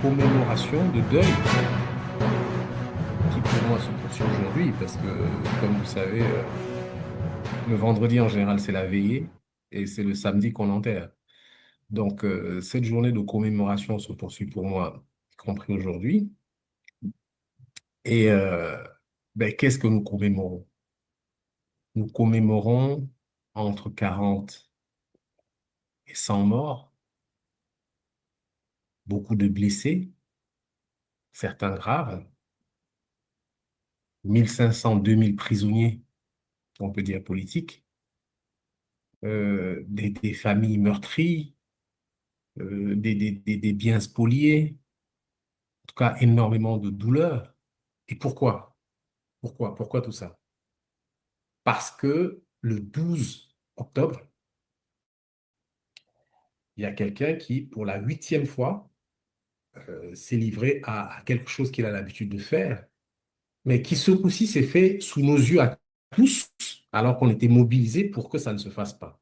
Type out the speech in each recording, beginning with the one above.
commémoration de deuil qui pour moi se poursuit aujourd'hui parce que, comme vous savez, le vendredi en général c'est la veillée et c'est le samedi qu'on enterre. Donc cette journée de commémoration se poursuit pour moi, y compris aujourd'hui. Et ben, qu'est-ce que nous commémorons? Nous commémorons entre 40 et 100 morts, beaucoup de blessés, certains graves, 1500, 2000 prisonniers, on peut dire politiques, des familles meurtries, des biens spoliés, en tout cas énormément de douleurs. Et pourquoi? Pourquoi tout ça? Parce que le 12 octobre, il y a quelqu'un qui, pour la 8e fois, s'est livré à quelque chose qu'il a l'habitude de faire, mais qui ce coup-ci s'est fait sous nos yeux à tous, alors qu'on était mobilisés pour que ça ne se fasse pas.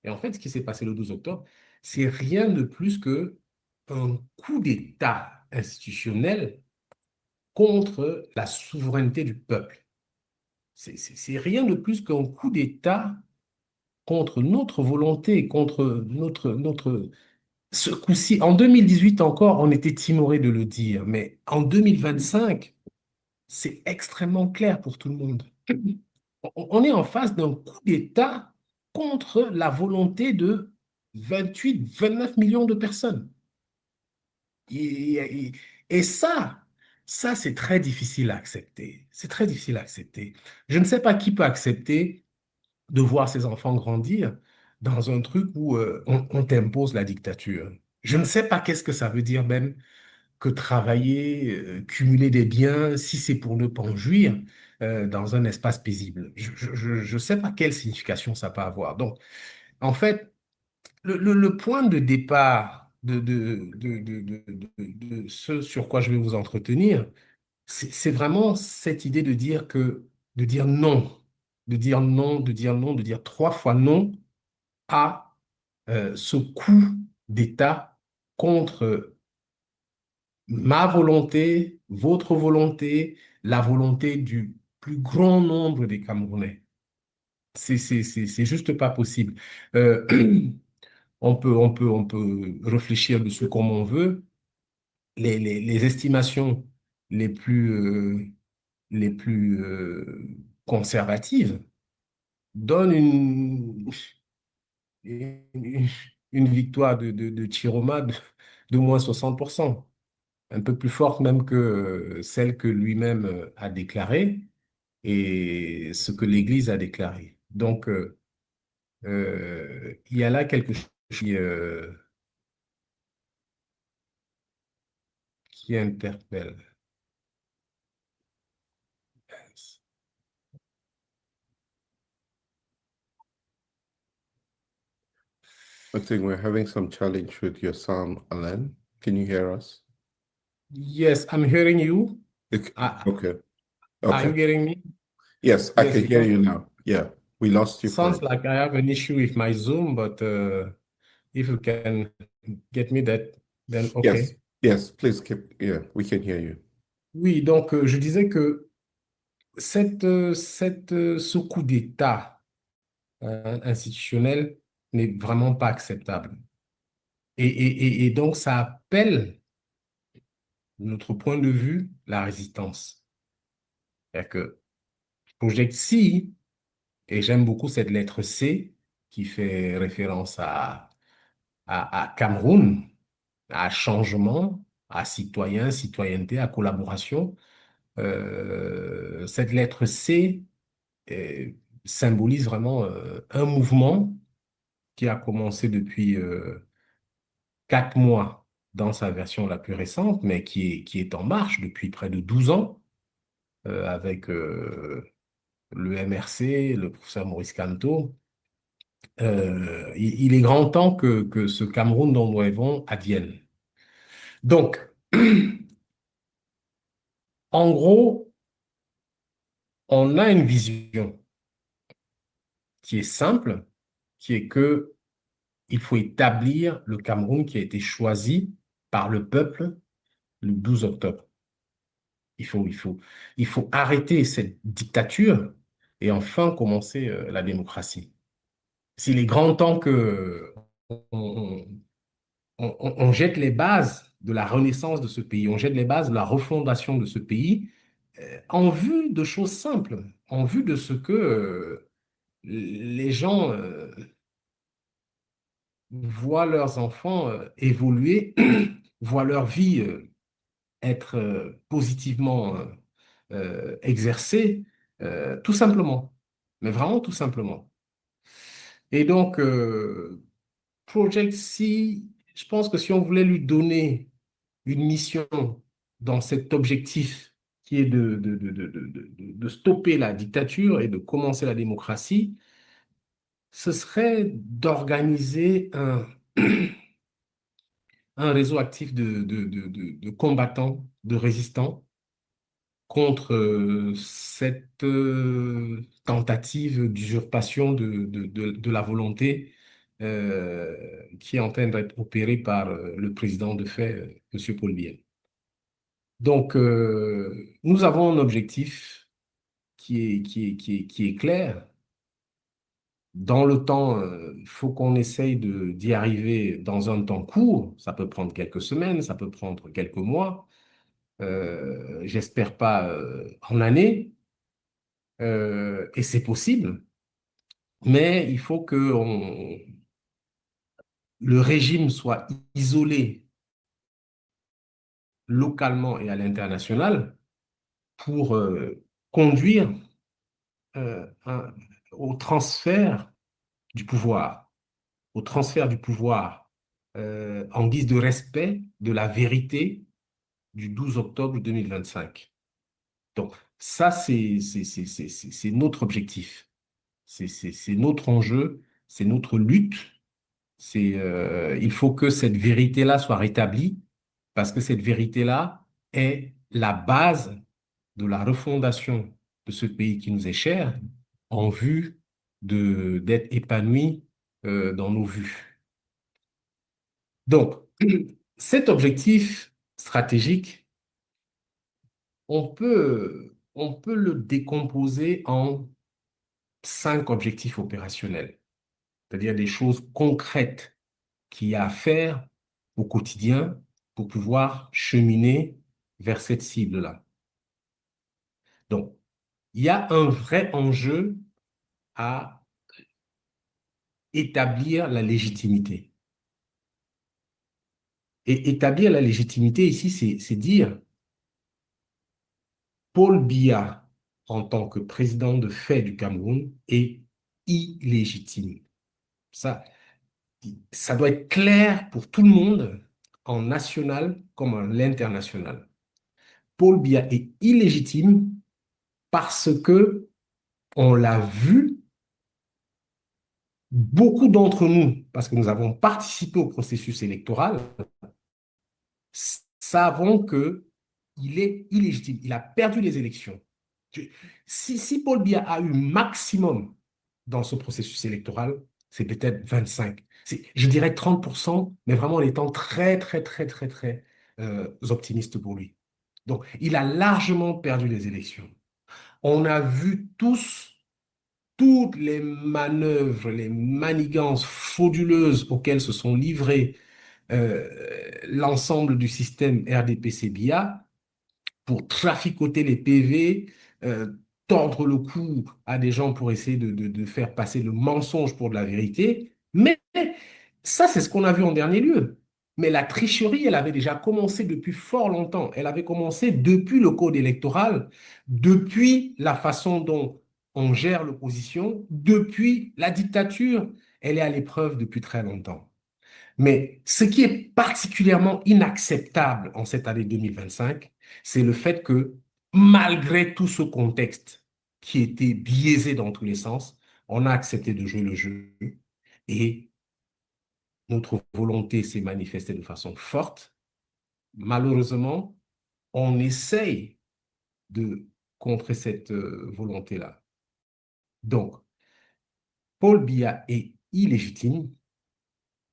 Et en fait, ce qui s'est passé le 12 octobre, c'est rien de plus que un coup d'État institutionnel contre la souveraineté du peuple. C'est rien de plus qu'un coup d'État contre notre volonté, contre notre... Ce coup-ci, en 2018 encore, on était timoré de le dire, mais en 2025, c'est extrêmement clair pour tout le monde. On est en face d'un coup d'État contre la volonté de 28, 29 millions de personnes. Et, et- et ça, c'est très difficile à accepter. C'est très difficile à accepter. Je ne sais pas qui peut accepter de voir ses enfants grandir dans un truc où on t'impose la dictature. Je ne sais pas qu'est-ce que ça veut dire même que travailler, cumuler des biens, si c'est pour ne pas en jouir, dans un espace paisible. Je ne sais pas quelle signification ça peut avoir. Donc, en fait, le point de départ de ce sur quoi je vais vous entretenir, c'est vraiment cette idée de dire non, de dire non, de dire non, de dire 3 fois non à ce coup d'État contre ma volonté, votre volonté, la volonté du plus grand nombre des Camerounais. C'est juste pas possible. Euh, on peut réfléchir dessus comme on veut. Les estimations les plus conservatives donnent une, une victoire de Chiroma de moins 60%, un peu plus forte même que celle que lui-même a déclarée et ce que l'Église a déclaré. Donc, il y a là quelque chose qui interpelle. I think we're having some challenge with your sound, Alan. Can you hear us? Yes, I'm hearing you. Uh, Okay. are you Okay. getting me? Yes, I Yes, can hear because you now. Yeah, we lost you for sounds like I have an issue with my Zoom, but if you can get me that, then yes, okay. yes, please keep, yeah, we can hear you. Oui, donc je disais que ce coup d'État institutionnel n'est vraiment pas acceptable. Et donc, ça appelle, de notre point de vue, la résistance. C'est-à-dire que Project C, et j'aime beaucoup cette lettre C qui fait référence à Cameroun, à changement, à citoyen, citoyenneté, à collaboration. Cette lettre C euh, symbolise vraiment un mouvement qui a commencé depuis 4 mois dans sa version la plus récente, mais qui est en marche depuis près de 12 ans avec le MRC, le professeur Maurice Kamto. Il est grand temps que ce Cameroun dont nous rêvons advienne. Donc, en gros, on a une vision qui est simple, qui est que il faut établir le Cameroun qui a été choisi par le peuple le 12 octobre. Il faut, il faut, il faut arrêter cette dictature et enfin commencer la démocratie. S'il est grand temps que on, on jette les bases de la renaissance de ce pays, on jette les bases de la refondation de ce pays en vue de choses simples, en vue de ce que les gens voient leurs enfants évoluer, voient leur vie être positivement exercée, tout simplement, mais vraiment tout simplement. Et donc, Project C, je pense que si on voulait lui donner une mission dans cet objectif qui est de stopper la dictature et de commencer la démocratie, ce serait d'organiser un réseau actif de combattants, de résistants contre cette tentative d'usurpation de la volonté qui est en train d'être opérée par le président de fait, M. Paul Biya. Donc, nous avons un objectif qui est clair. Dans le temps, il faut qu'on essaye d'y arriver dans un temps court. Ça peut prendre quelques semaines, ça peut prendre quelques mois. J'espère pas en années. Et c'est possible, mais il faut que le régime soit isolé localement et à l'international pour conduire euh, un- au transfert du pouvoir, au transfert du pouvoir en guise de respect de la vérité du 12 octobre 2025. Donc, ça, c'est notre objectif, c'est notre enjeu, c'est notre lutte. Il faut que cette vérité-là soit rétablie parce que cette vérité-là est la base de la refondation de ce pays qui nous est cher en vue d'être épanoui dans nos vues. Donc, cet objectif stratégique, on peut le décomposer en 5 objectifs opérationnels, c'est-à-dire des choses concrètes qu'il y a à faire au quotidien pour pouvoir cheminer vers cette cible-là. Donc, il y a un vrai enjeu à établir la légitimité. Et établir la légitimité ici, c'est dire Paul Biya, en tant que président de fait du Cameroun, est illégitime. Ça, ça doit être clair pour tout le monde, en national comme en l'international. Paul Biya est illégitime parce que on l'a vu, beaucoup d'entre nous, parce que nous avons participé au processus électoral, savons que il est illégitime. Il a perdu les élections. Si Paul Biya a eu maximum dans ce processus électoral, c'est peut-être 25. Je dirais 30%, mais vraiment en étant très, très, très, très, très optimiste pour lui. Donc, il a largement perdu les élections. On a vu toutes les manœuvres, les manigances frauduleuses auxquelles se sont livrés l'ensemble du système RDPC-BIA pour traficoter les PV, tordre le cou à des gens pour essayer de faire passer le mensonge pour de la vérité. Mais ça, c'est ce qu'on a vu en dernier lieu. Mais la tricherie, elle avait déjà commencé depuis fort longtemps. Elle avait commencé depuis le code électoral, depuis la façon dont on gère l'opposition, depuis la dictature. Elle est à l'épreuve depuis très longtemps. Mais ce qui est particulièrement inacceptable en cette année 2025, c'est le fait que malgré tout ce contexte qui était biaisé dans tous les sens, on a accepté de jouer le jeu et notre volonté s'est manifestée de façon forte. Malheureusement, on essaye de contrer cette volonté-là. Donc, Paul Biya est illégitime,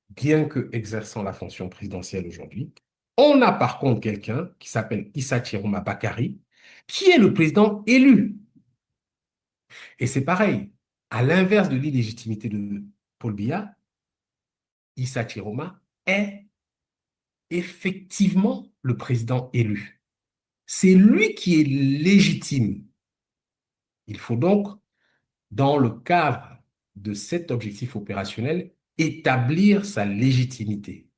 bien que exerçant la fonction présidentielle aujourd'hui. On a par contre quelqu'un qui s'appelle Issa Chiroma Bakary, qui est le président élu. Et c'est pareil, à l'inverse de l'illégitimité de Paul Biya, Issa Chiroma est effectivement le président élu. C'est lui qui est légitime. Il faut donc, dans le cadre de cet objectif opérationnel, établir sa légitimité.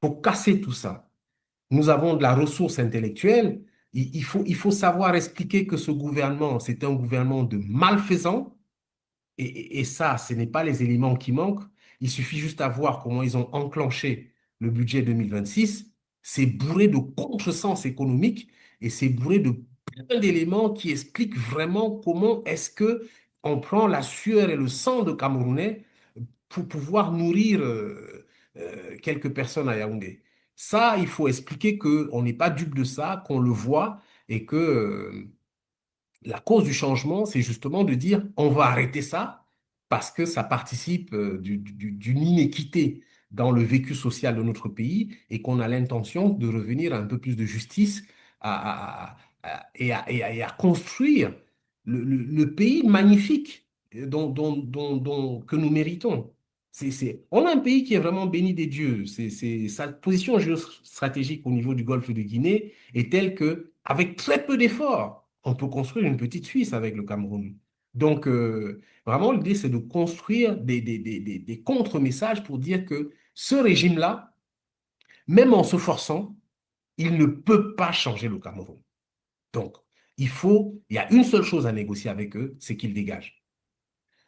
faut casser tout ça. Nous avons de la ressource intellectuelle. Il faut savoir expliquer que ce gouvernement, c'est un gouvernement de malfaisants. Et ça, ce n'est pas les éléments qui manquent. Il suffit juste à voir comment ils ont enclenché le budget 2026. C'est bourré de contresens économiques et c'est bourré de plein d'éléments qui expliquent vraiment comment est-ce que on prend la sueur et le sang de Camerounais pour pouvoir nourrir quelques personnes à Yaoundé. Ça, il faut expliquer qu'on n'est pas dupe de ça, qu'on le voit et que la cause du changement, c'est justement de dire on va arrêter ça parce que ça participe d'une inéquité dans le vécu social de notre pays et qu'on a l'intention de revenir à un peu plus de justice et à construire le pays magnifique que nous méritons. On a un pays qui est vraiment béni des dieux. Sa position géostratégique au niveau du golfe de Guinée est telle que, avec très peu d'efforts, on peut construire une petite Suisse avec le Cameroun. Donc, vraiment, l'idée, c'est de construire des contre-messages pour dire que ce régime-là, même en se forçant, il ne peut pas changer le Cameroun. Donc, il y a une seule chose à négocier avec eux, c'est qu'ils dégagent.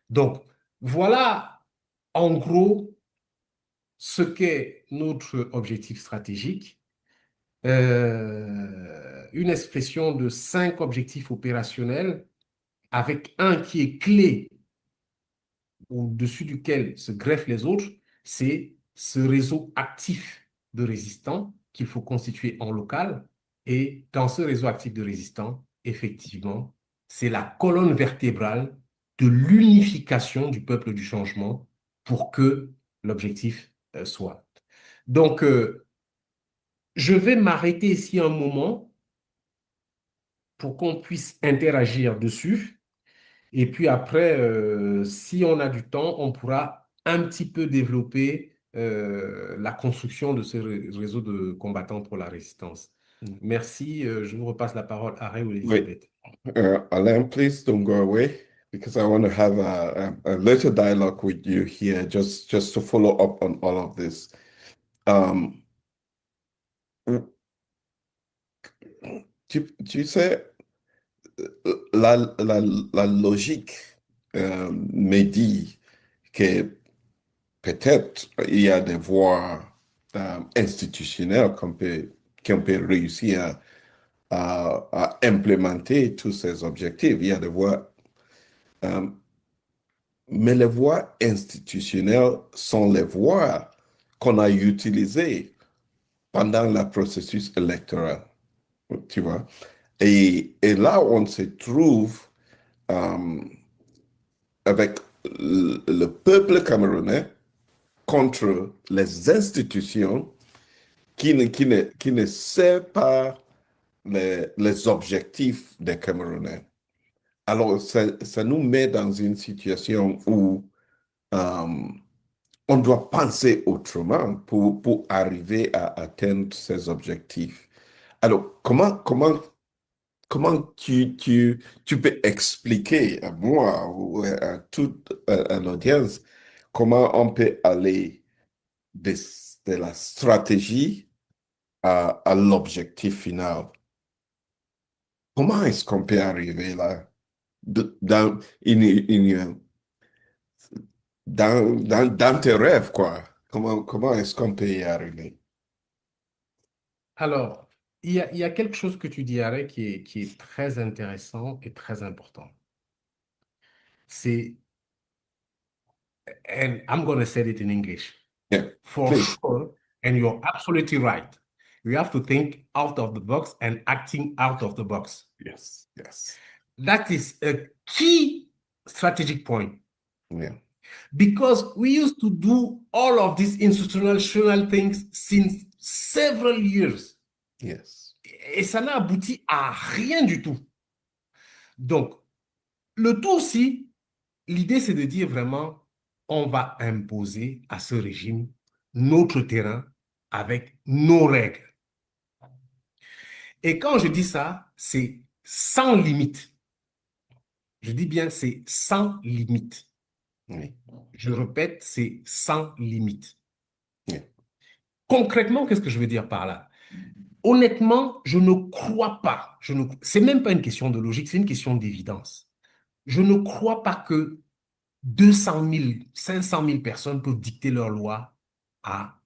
Donc, voilà, en gros, ce qu'est notre objectif stratégique. Une expression de 5 objectifs opérationnels avec un qui est clé au-dessus duquel se greffent les autres, c'est ce réseau actif de résistants qu'il faut constituer en local. Et dans ce réseau actif de résistants, effectivement, c'est la colonne vertébrale de l'unification du peuple du changement pour que l'objectif soit. Donc, je vais m'arrêter ici un moment pour qu'on puisse interagir dessus. Et puis après, si on a du temps, on pourra un petit peu développer la construction de ce réseau de combattants pour la résistance. Merci. Je vous repasse la parole à Ray ou Wait, Elisabeth. Alain, please don't go away because I want to have a little dialogue with you here, just to follow up on all of this. Um, tu sais, la logique me dit que peut-être il y a des voies institutionnelles qu'on peut réussir à implémenter tous ces objectifs. Il y a des voies, euh, mais les voies institutionnelles sont les voies qu'on a utilisées pendant le processus électoral, tu vois. Et là, on se trouve euh, avec le peuple camerounais contre les institutions qui ne servent pas les objectifs des Camerounais. Alors, ça nous met dans une situation où euh, on doit penser autrement pour arriver à atteindre ces objectifs. Alors, comment tu peux expliquer à moi ou à toute à l'audience comment on peut aller de, de la stratégie à l'objectif final? Comment est-ce qu'on peut arriver là? Dans, dans tes rêves, quoi. Comment est-ce qu'on peut y arriver? Alors, il y a quelque chose que tu dis, Ray, qui est très intéressant et très important. C'est, and I'm going to say it in English. Yeah, For please. sure, and you're absolutely right. We have to think out of the box and acting out of the box. Yes, yes. That is a key strategic point Yeah, because we used to do all of these institutional things since several years yes. et ça n'a abouti à rien du tout. Donc, le tout aussi, l'idée c'est de dire vraiment, on va imposer à ce régime notre terrain avec nos règles. Et quand je dis ça, c'est sans limite. Je dis bien, c'est sans limite. Oui, Je répète, c'est sans limite. oui, Concrètement, qu'est-ce que je veux dire par là? Honnêtement, je ne crois pas, c'est même pas une question de logique, c'est une question d'évidence. Je ne crois pas que 200 000, 500 000 personnes peuvent dicter leur loi à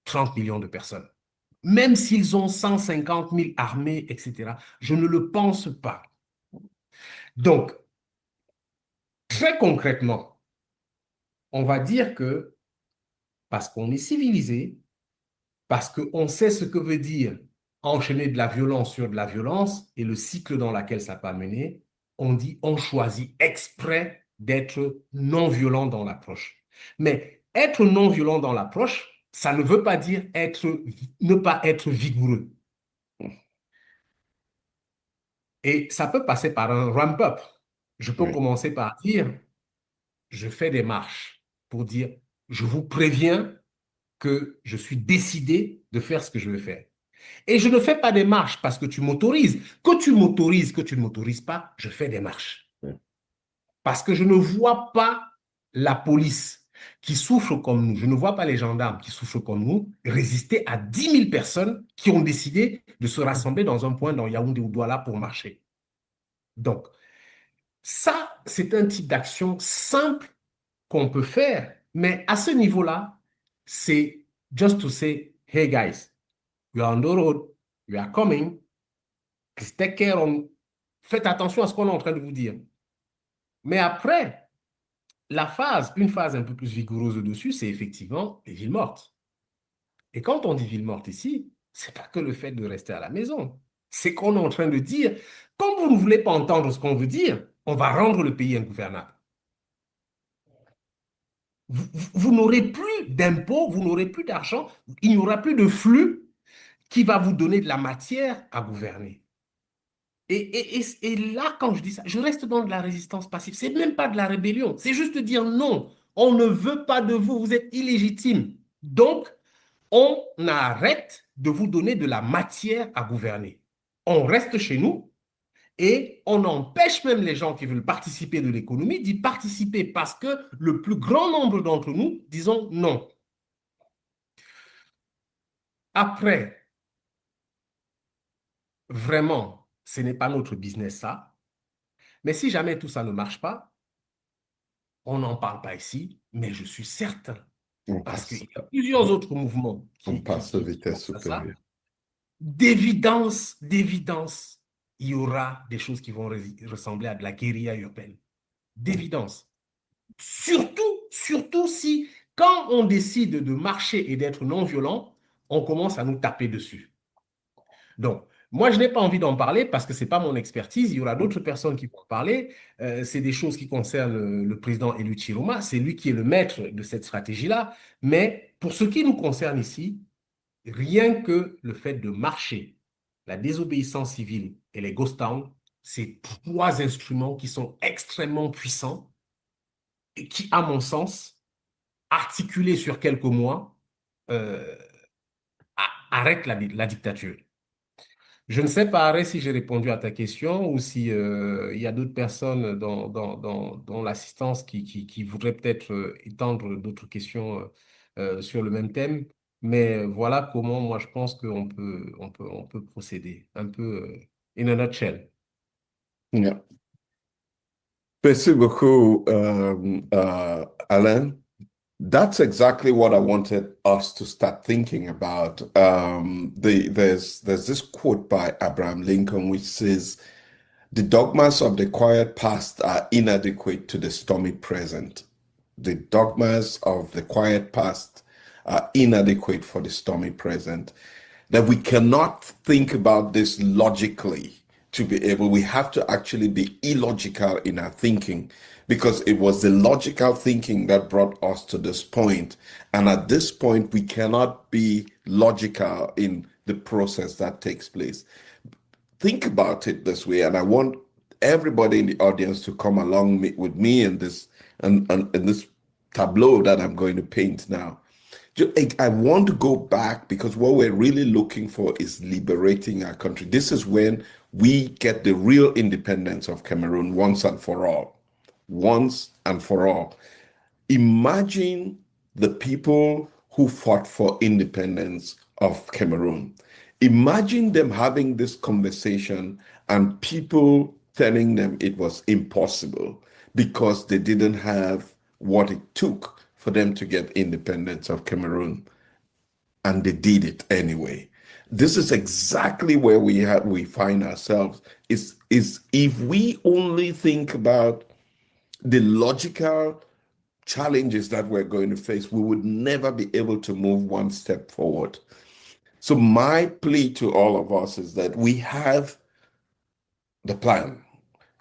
30 millions de personnes. Même s'ils ont 150 000 armées, etc. Je ne le pense pas. Donc, très concrètement, on va dire que parce qu'on est civilisé, parce qu'on sait ce que veut dire enchaîner de la violence sur de la violence et le cycle dans lequel ça peut mener, on dit on choisit exprès d'être non violent dans l'approche. Mais être non violent dans l'approche, ça ne veut pas dire ne pas être vigoureux. Et ça peut passer par un ramp-up. Je peux Oui. commencer par dire, je fais des marches pour dire, je vous préviens que je suis décidé de faire ce que je veux faire. Et je ne fais pas des marches parce que tu m'autorises. Que tu ne m'autorises pas, je fais des marches. Parce que je ne vois pas la police qui souffre comme nous, je ne vois pas les gendarmes qui souffrent comme nous résister à 10 000 personnes qui ont décidé de se rassembler dans un point dans Yaoundé ou Douala pour marcher. Donc, ça, c'est un type d'action simple qu'on peut faire, mais à ce niveau-là, c'est just to say, hey guys, we are on the road, we are coming, take care, faites attention à ce qu'on est en train de vous dire. Mais après, une phase un peu plus vigoureuse dessus, c'est effectivement les villes mortes. Et quand on dit ville morte ici, c'est pas que le fait de rester à la maison. C'est qu'on est en train de dire, comme vous ne voulez pas entendre ce qu'on veut dire, on va rendre le pays ingouvernable. Vous n'aurez plus d'impôts, vous n'aurez plus d'argent, il n'y aura plus de flux qui va vous donner de la matière à gouverner. Et là, quand je dis ça, je reste dans de la résistance passive. C'est même pas de la rébellion. C'est juste de dire non, on ne veut pas de vous, vous êtes illégitime. Donc, on arrête de vous donner de la matière à gouverner. On reste chez nous et on empêche même les gens qui veulent participer de l'économie d'y participer parce que le plus grand nombre d'entre nous disons non. Après, vraiment, ce n'est pas notre business ça. Mais si jamais tout ça ne marche pas, on n'en parle pas ici, mais je suis certain, On parce qu'il passe, y a plusieurs autres mouvements on passe aux qui vitesses pensent à ça, supérieures. d'évidence, il y aura des choses qui vont ressembler à de la guérilla urbaine. D'évidence. Surtout si, quand on décide de marcher et d'être non violent, on commence à nous taper dessus. Donc, moi, je n'ai pas envie d'en parler parce que ce n'est pas mon expertise. Il y aura d'autres personnes qui vont en parler. C'est des choses qui concernent le président élu Chiroma. C'est lui qui est le maître de cette stratégie-là. Mais pour ce qui nous concerne ici, rien que le fait de marcher, la désobéissance civile et les ghost towns, c'est trois instruments qui sont extrêmement puissants et qui, à mon sens, articulés sur quelques mois, euh, arrêtent la dictature. Je ne sais pas, Arès, si j'ai répondu à ta question ou si il y a d'autres personnes dans l'assistance qui voudraient peut-être étendre d'autres questions sur le même thème. Mais voilà comment moi je pense on peut procéder un peu in a nutshell. Yeah. Merci beaucoup, Alan. That's exactly what I wanted us to start thinking about. There's this quote by Abraham Lincoln which says, "The dogmas of the quiet past are inadequate to the stormy present. The dogmas of the quiet past are inadequate for the stormy present." That we cannot think about this logically to be able, we have to actually be illogical in our thinking because it was the logical thinking that brought us to this point. And at this point, we cannot be logical in the process that takes place. Think about it this way, and I want everybody in the audience to come along with me in this in this tableau that I'm going to paint now. I want to go back because what we're really looking for is liberating our country. This is when we get the real independence of Cameroon once and for all. Once and for all. Imagine the people who fought for independence of Cameroon. Imagine them having this conversation and people telling them it was impossible because they didn't have what it took for them to get independence of Cameroon, and they did it anyway. This is exactly where we find ourselves. Is if we only think about the logical challenges that we're going to face, we would never be able to move one step forward. So my plea to all of us is that we have the plan.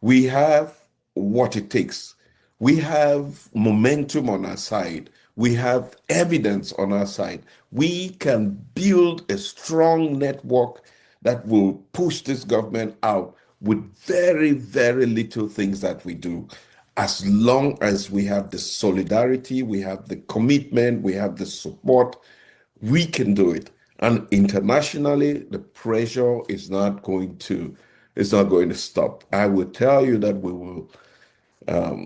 We have what it takes. We have momentum on our side. We have evidence on our side. We can build a strong network that will push this government out with very, very little things that we do. As long as we have the solidarity, we have the commitment, we have the support, we can do it. And internationally, the pressure is not going to stop. I will tell you that we will uh,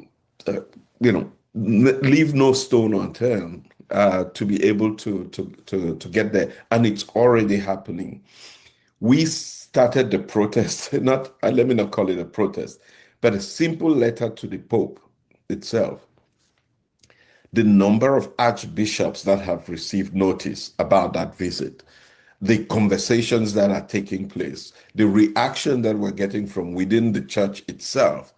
leave no stone unturned to be able to get there. And it's already happening. We started the protest, let me not call it a protest, but a simple letter to the Pope itself. The number of archbishops that have received notice about that visit, the conversations that are taking place, the reaction that we're getting from within the church itself.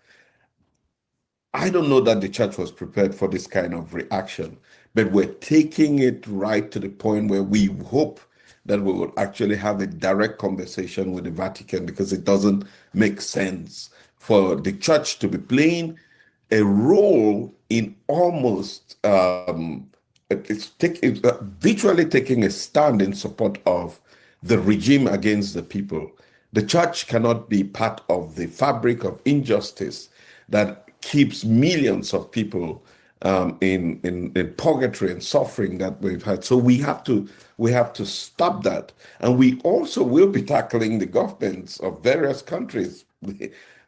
I don't know that the church was prepared for this kind of reaction, but we're taking it right to the point where we hope that we will actually have a direct conversation with the Vatican, because it doesn't make sense for the church to be playing a role in almost virtually taking a stand in support of the regime against the people. The church cannot be part of the fabric of injustice that keeps millions of people in purgatory and suffering that we've had. So we have to stop that, and we also will be tackling the governments of various countries.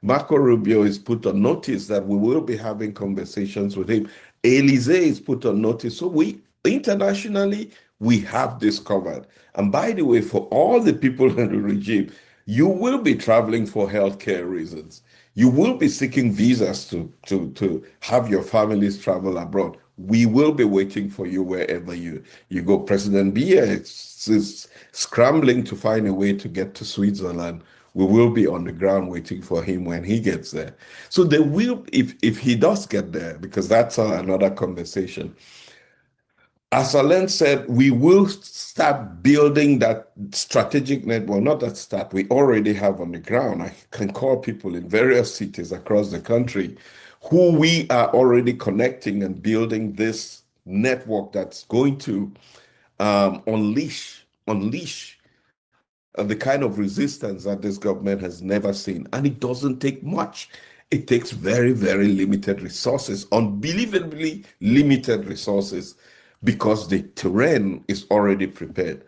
Marco Rubio is put on notice that we will be having conversations with him. Elysee is put on notice. So we internationally, we have this covered. And by the way, for all the people in the regime, you will be traveling for healthcare reasons. You will be seeking visas to have your families travel abroad. We will be waiting for you wherever you go. President Biya is scrambling to find a way to get to Switzerland. We will be on the ground waiting for him when he gets there. So there will, if he does get there, because that's another conversation. As Alain said, we will start building that strategic network. Not that start, we already have on the ground. I can call people in various cities across the country who we are already connecting and building this network that's going to unleash the kind of resistance that this government has never seen. And it doesn't take much. It takes very, very limited resources, unbelievably limited resources, because the terrain is already prepared.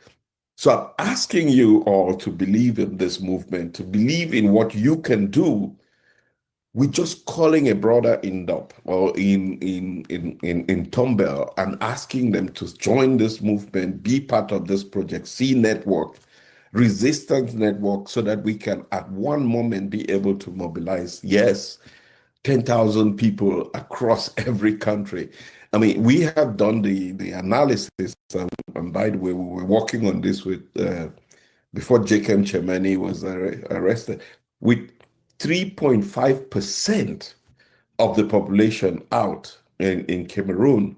So I'm asking you all to believe in this movement, to believe in what you can do. We're just calling a brother in DOP or in Tombell and asking them to join this movement, be part of this project, C network, resistance network, so that we can at one moment be able to mobilize, yes, 10,000 people across every country. I mean, we have done the analysis, and by the way, we were working on this with before Jacob Chemeni was arrested, with 3.5% of the population out in Cameroon,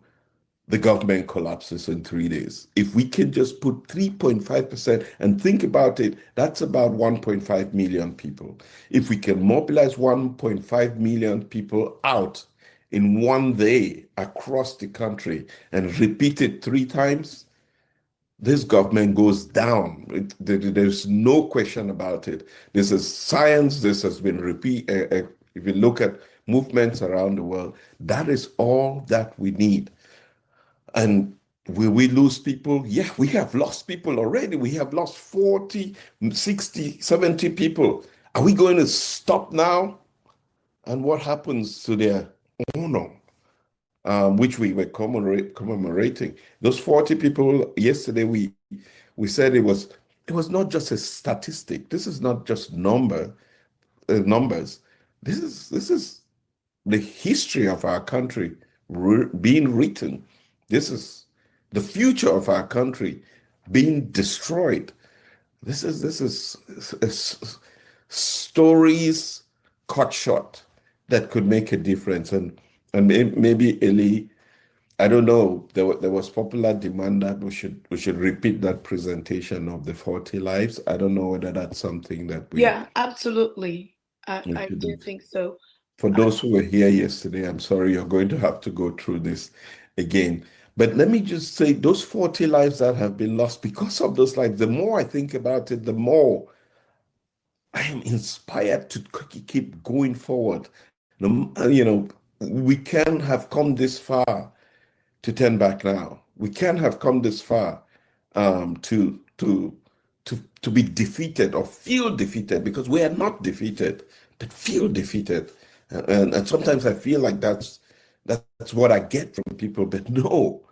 the government collapses in 3 days. If we can just put 3.5% and think about it, that's about 1.5 million people. If we can mobilize 1.5 million people out in 1 day across the country and repeat it 3 times, this government goes down. There's no question about it. This is science. This has been repeated. If you look at movements around the world, that is all that we need. And will we lose people? Yeah, we have lost people already. We have lost 40, 60, 70 people. Are we going to stop now? And what happens to their honor? which we were commemorating. Those 40 people yesterday, we said it was not just a statistic. This is not just numbers. This is the history of our country being written. This is the future of our country being destroyed. This is stories cut short that could make a difference. And maybe Eli, I don't know. There was popular demand that we should repeat that presentation of the 40 lives. I don't know whether that's something that we Yeah, absolutely. we I should do do. think so. For those who were here yesterday, I'm sorry you're going to have to go through this again. But let me just say, those 40 lives that have been lost because of those lives, the more I think about it, the more I am inspired to keep going forward. We can have come this far to turn back now. We can have come this far to be defeated or feel defeated, because we are not defeated, but feel defeated. And sometimes I feel like that's what I get from people. But no,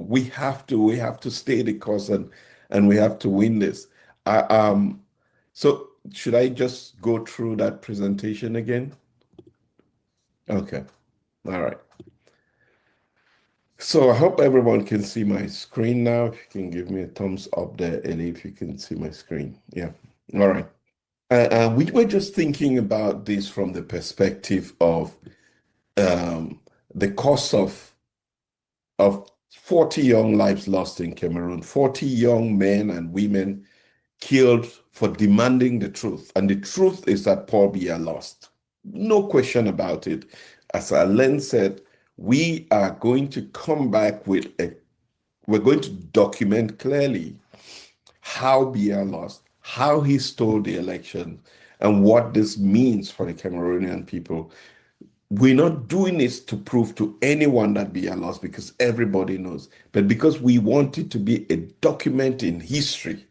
we have to stay the course, and we have to win this. I, so should I just go through that presentation again? Okay. All right. So I hope everyone can see my screen now. If you can give me a thumbs up there, Ellie, if you can see my screen. Yeah. All right. We were just thinking about this from the perspective of um, the cost of 40 young lives lost in Cameroon, 40 young men and women killed for demanding the truth. And the truth is that Paul Biya lost. No question about it. As Alain said, we are going to come back we're going to document clearly how Biya lost, how he stole the election, and what this means for the Cameroonian people. We're not doing this to prove to anyone that Biya lost, because everybody knows, but because we want it to be a document in history,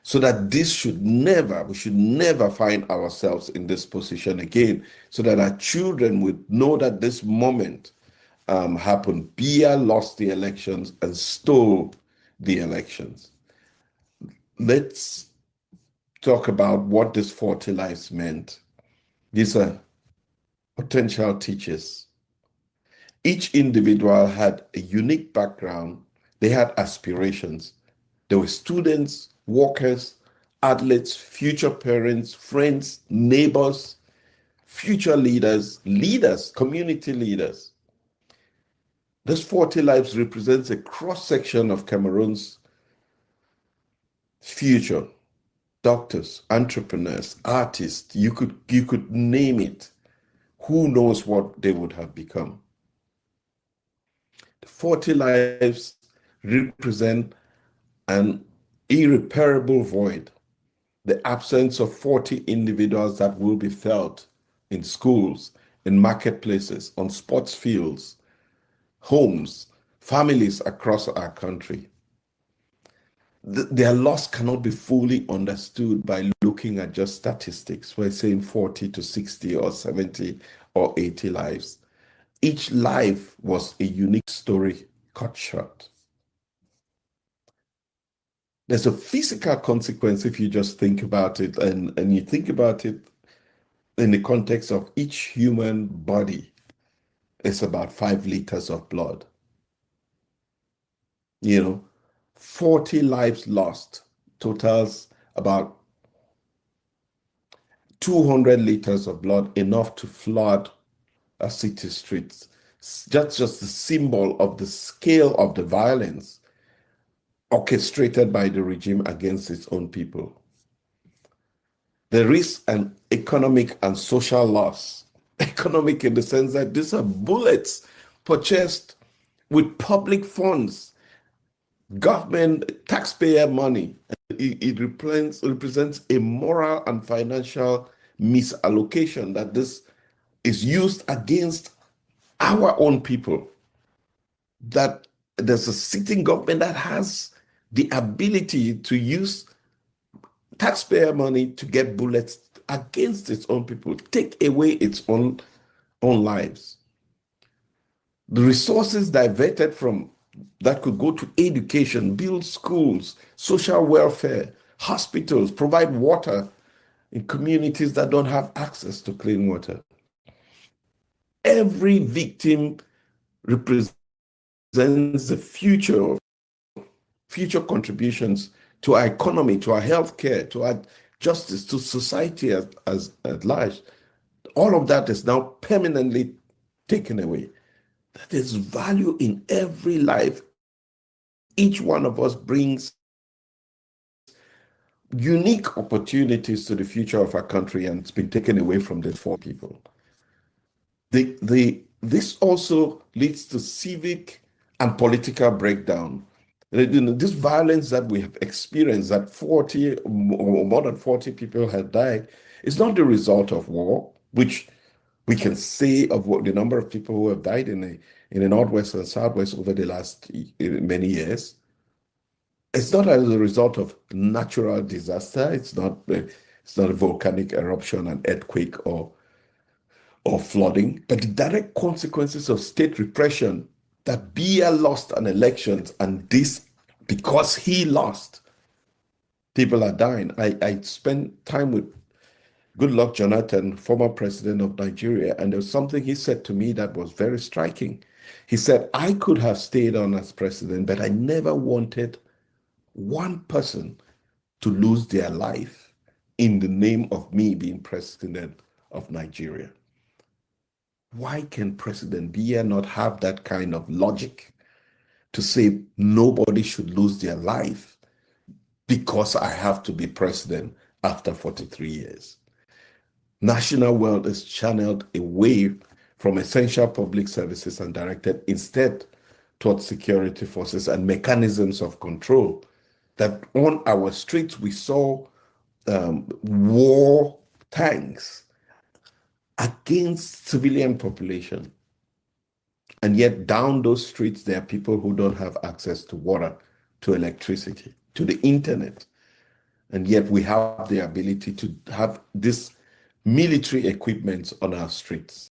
so that we should never find ourselves in this position again, so that our children would know that this moment happened. Biya lost the elections and stole the elections. Let's talk about what this 40 lives meant. These are potential teachers. Each individual had a unique background. They had aspirations. There were students, workers, athletes, future parents, friends, neighbors, future leaders, community leaders. This 40 lives represents a cross-section of Cameroon's future. Doctors, entrepreneurs, artists, you could name it. Who knows what they would have become? The 40 lives represent an irreparable void, the absence of 40 individuals that will be felt in schools, in marketplaces, on sports fields, homes, families across our country. Their loss cannot be fully understood by looking at just statistics. We're saying 40 to 60 or 70 or 80 lives. Each life was a unique story cut short. There's a physical consequence if you just think about it, and you think about it in the context of each human body. It's about 5 liters of blood. 40 lives lost totals about 200 liters of blood, enough to flood a city streets. That's just a symbol of the scale of the violence orchestrated by the regime against its own people. There is an economic and social loss. Economic in the sense that these are bullets purchased with public funds, government, taxpayer money. It represents a moral and financial misallocation that this is used against our own people. That there's a sitting government that has the ability to use taxpayer money to get bullets against its own people, take away its own lives. The resources diverted from that could go to education, build schools, social welfare, hospitals, provide water in communities that don't have access to clean water. Every victim represents the future contributions to our economy, to our healthcare, to our justice, to society as at large. All of that is now permanently taken away. There's value in every life. Each one of us brings unique opportunities to the future of our country, and it's been taken away from the four people. This also leads to civic and political breakdown. This violence that we have experienced, that 40 or more than 40 people have died, is not the result of war, which we can say of what the number of people who have died in the Northwest and Southwest over the last many years. It's not as a result of natural disaster. It's not a volcanic eruption, an earthquake, or flooding, but the direct consequences of state repression that Biya lost an election, and this, because he lost, people are dying. I spent time with Goodluck Jonathan, former president of Nigeria, and there was something he said to me that was very striking. He said, I could have stayed on as president, but I never wanted one person to lose their life in the name of me being president of Nigeria. Why can President Biya not have that kind of logic to say nobody should lose their life because I have to be president after 43 years? National wealth is channeled away from essential public services and directed instead towards security forces and mechanisms of control. That on our streets we saw war tanks against civilian population. And yet down those streets, there are people who don't have access to water, to electricity, to the internet. And yet we have the ability to have this military equipment on our streets.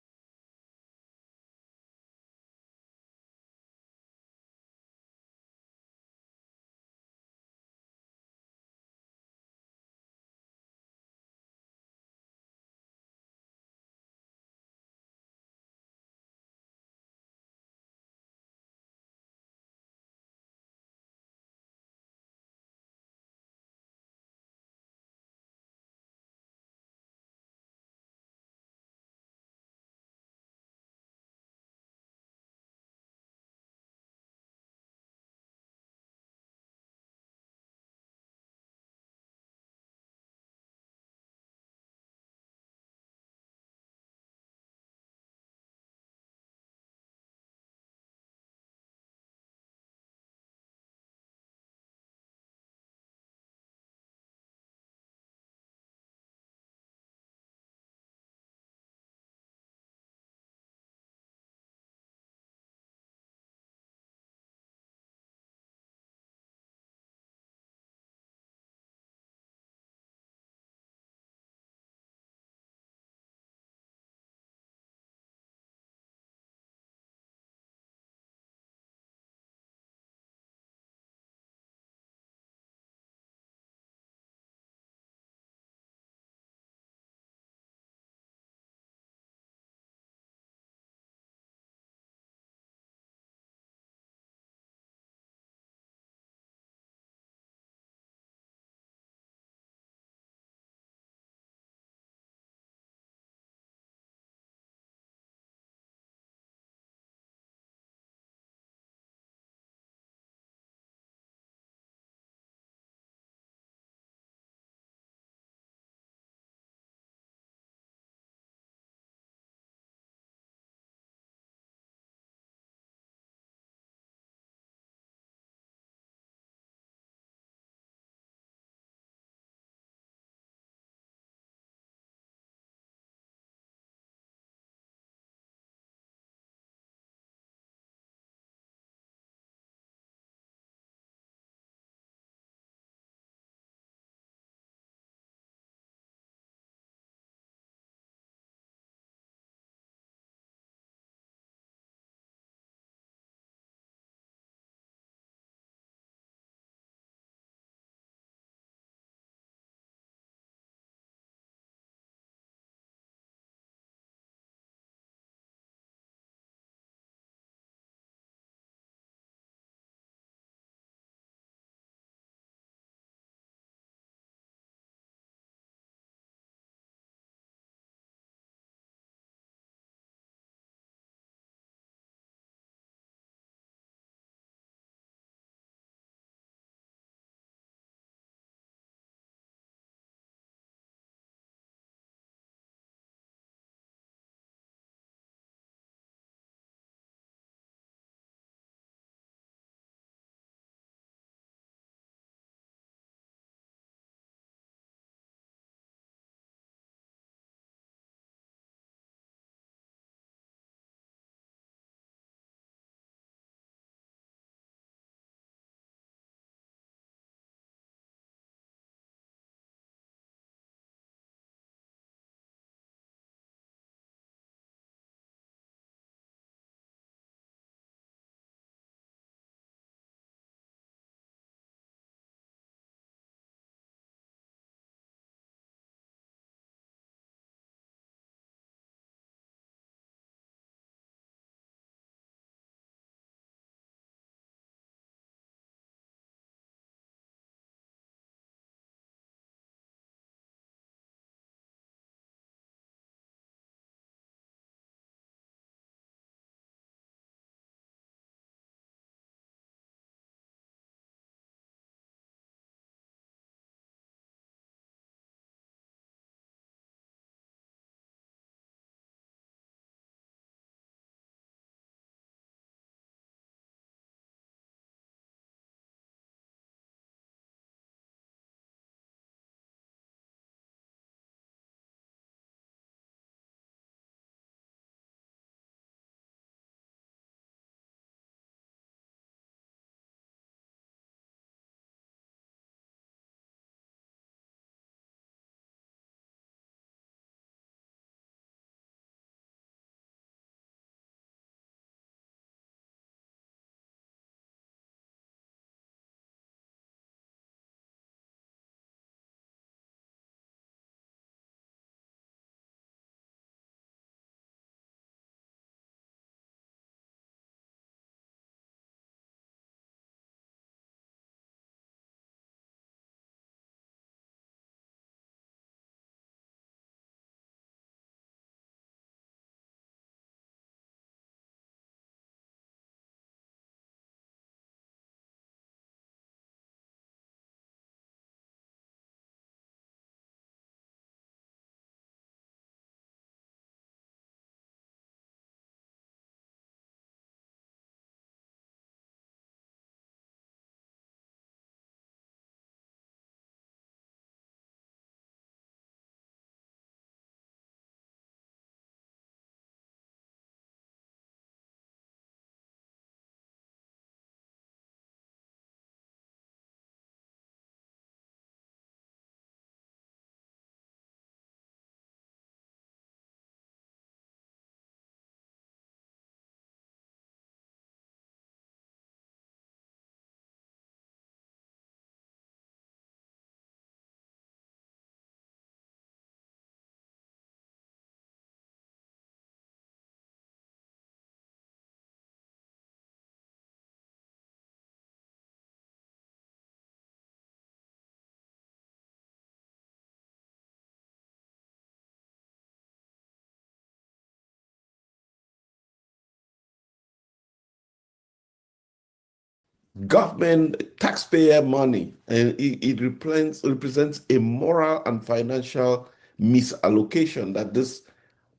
government taxpayer money, and it represents a moral and financial misallocation that this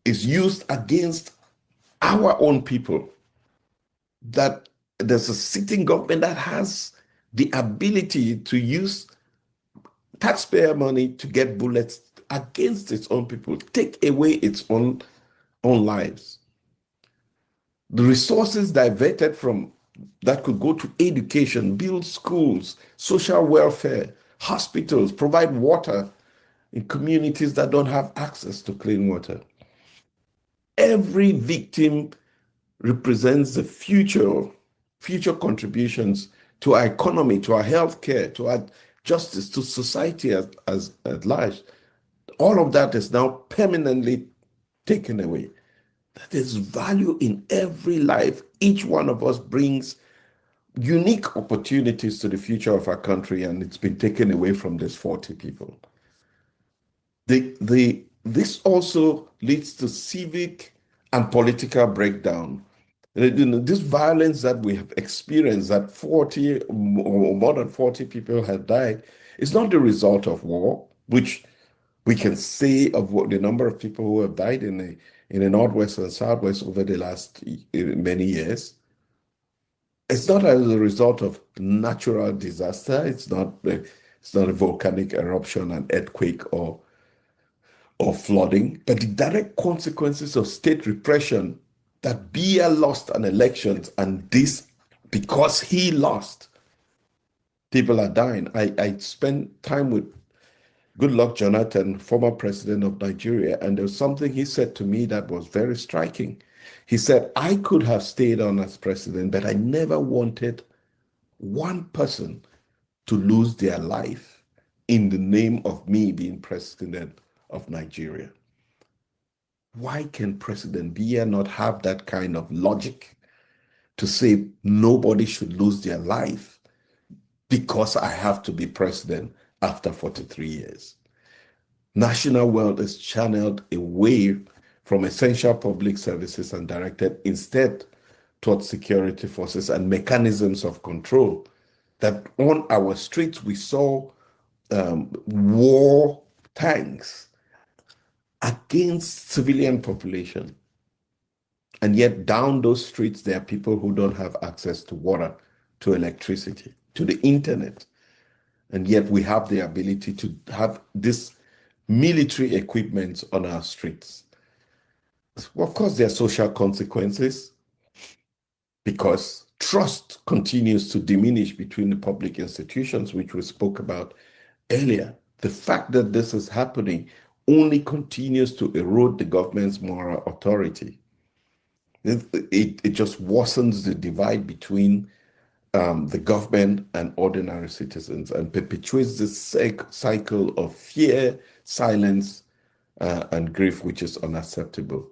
is used against our own people. That there's a sitting government that has the ability to use taxpayer money to get bullets against its own people, take away its own lives. The resources diverted from that could go to education, build schools, social welfare, hospitals, provide water in communities that don't have access to clean water. Every victim represents the future contributions to our economy, to our healthcare, to our justice, to society as at large. All of that is now permanently taken away. There's value in every life. Each one of us brings unique opportunities to the future of our country, and it's been taken away from these 40 people. This also leads to civic and political breakdown. This violence that we have experienced, that 40 or more than 40 people have died, is not the result of war, which we can say of what the number of people who have died in the Northwest and Southwest over the last many years. It's not as a result of natural disaster. It's not a volcanic eruption, an earthquake, or flooding, but the direct consequences of state repression, that Biya lost an election, and this, because he lost, people are dying. I spent time with Goodluck Jonathan, former president of Nigeria, and there was something he said to me that was very striking. He said, I could have stayed on as president, but I never wanted one person to lose their life in the name of me being president of Nigeria. Why can President Biya not have that kind of logic to say nobody should lose their life because I have to be president after 43 years? National wealth is channeled away from essential public services and directed instead towards security forces and mechanisms of control. That on our streets we saw war tanks against civilian population. And yet down those streets, there are people who don't have access to water, to electricity, to the internet. And yet we have the ability to have this military equipment on our streets. Well, of course, there are social consequences because trust continues to diminish between the public institutions, which we spoke about earlier. The fact that this is happening only continues to erode the government's moral authority. It just worsens the divide between the government and ordinary citizens and perpetuates this cycle of fear, silence, and grief, which is unacceptable.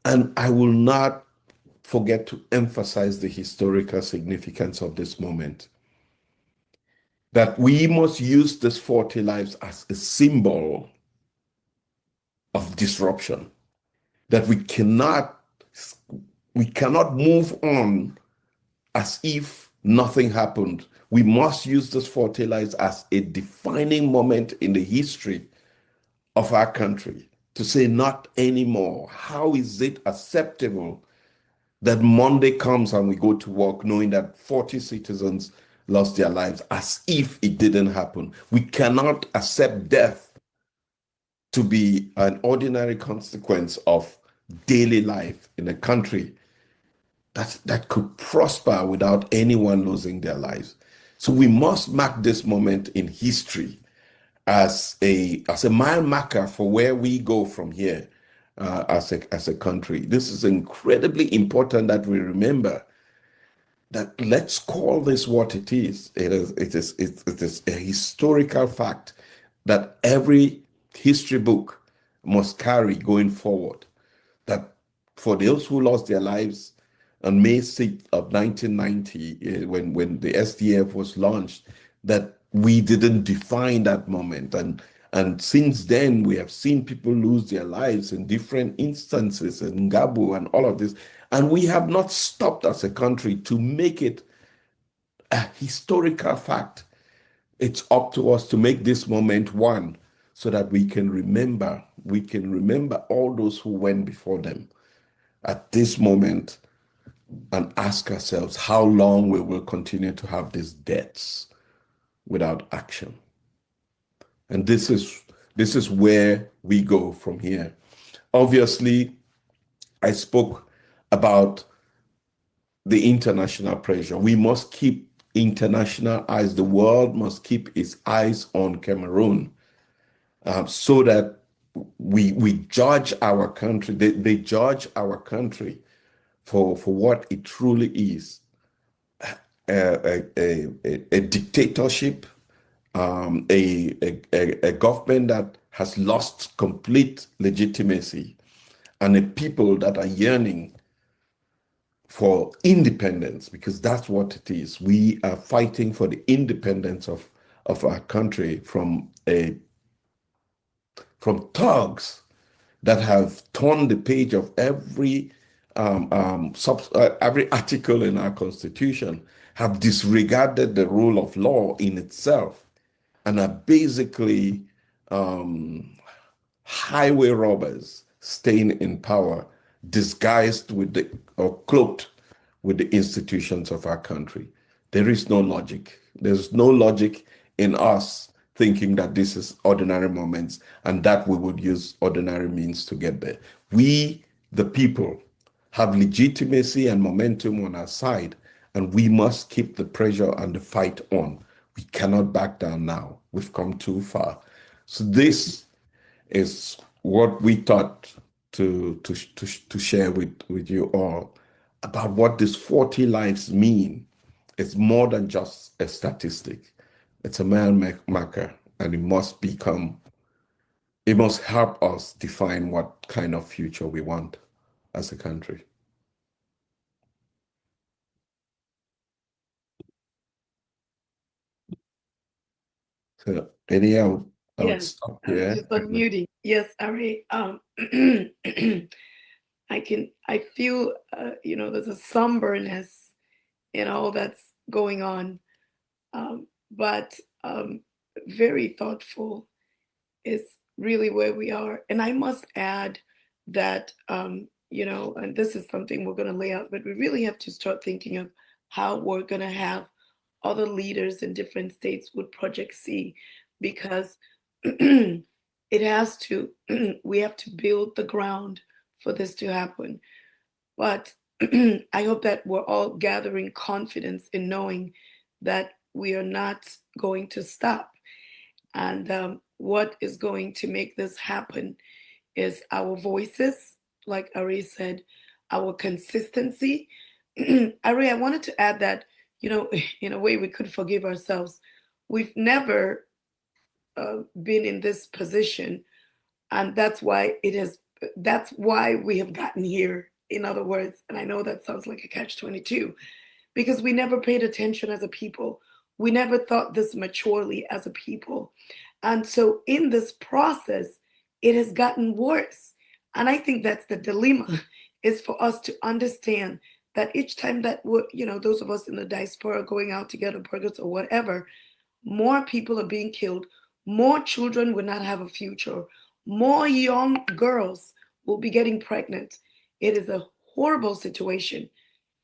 And I will not forget to emphasize the historical significance of this moment. That we must use this 40 lives as a symbol of disruption. That we cannot move on as if nothing happened. We must use this 40 lives as a defining moment in the history of our country to say not anymore. How is it acceptable that Monday comes and we go to work knowing that 40 citizens lost their lives as if it didn't happen? We cannot accept death to be an ordinary consequence of daily life in a country that could prosper without anyone losing their lives. So we must mark this moment in history as a mile marker for where we go from here as a country. This is incredibly important that we remember that let's call this what it is. It is a historical fact that every history book must carry going forward. That for those who lost their lives on May 6th of 1990, when the SDF was launched, that we didn't define that moment. And since then, we have seen people lose their lives in different instances in Gabu and all of this. And we have not stopped as a country to make it a historical fact. It's up to us to make this moment one so that we can remember all those who went before them at this moment and ask ourselves how long we will continue to have these deaths without action. And this is where we go from here. Obviously, I spoke about the international pressure. We must keep international eyes. The world must keep its eyes on Cameroon, so that we judge our country. They judge our country for what it truly is, a dictatorship, a government that has lost complete legitimacy, and a people that are yearning for independence, because that's what it is. We are fighting for the independence of our country from thugs that have torn the page of every article in our constitution, have disregarded the rule of law in itself, and are basically highway robbers staying in power, disguised or cloaked with the institutions of our country. There is no logic. There's no logic in us thinking that this is ordinary moments and that we would use ordinary means to get there. We, the people, have legitimacy and momentum on our side, and we must keep the pressure and the fight on. We cannot back down now. We've come too far. So this is what we thought to share with you all about what these 40 lives mean. It's more than just a statistic. It's a mile marker, and it must help us define what kind of future we want as a country. So anyhow, I would stop here. Just unmuting. Yes, Ari. I feel, there's a somberness in all that's going on, but very thoughtful is really where we are. And I must add that, and this is something we're going to lay out, but we really have to start thinking of how we're going to have other leaders in different states with Project C, because we have to build the ground for this to happen. But I hope that we're all gathering confidence in knowing that we are not going to stop. And what is going to make this happen is our voices, like Ari said, our consistency. Ari, I wanted to add that, in a way we could forgive ourselves. We've never been in this position, and that's why we have gotten here, in other words. And I know that sounds like a catch-22, because we never paid attention as a people. We never thought this maturely as a people. And so in this process, it has gotten worse. And I think that's the dilemma, is for us to understand that each time that we're, those of us in the diaspora going out to get burgers or whatever, more people are being killed, more children will not have a future, more young girls will be getting pregnant. It is a horrible situation,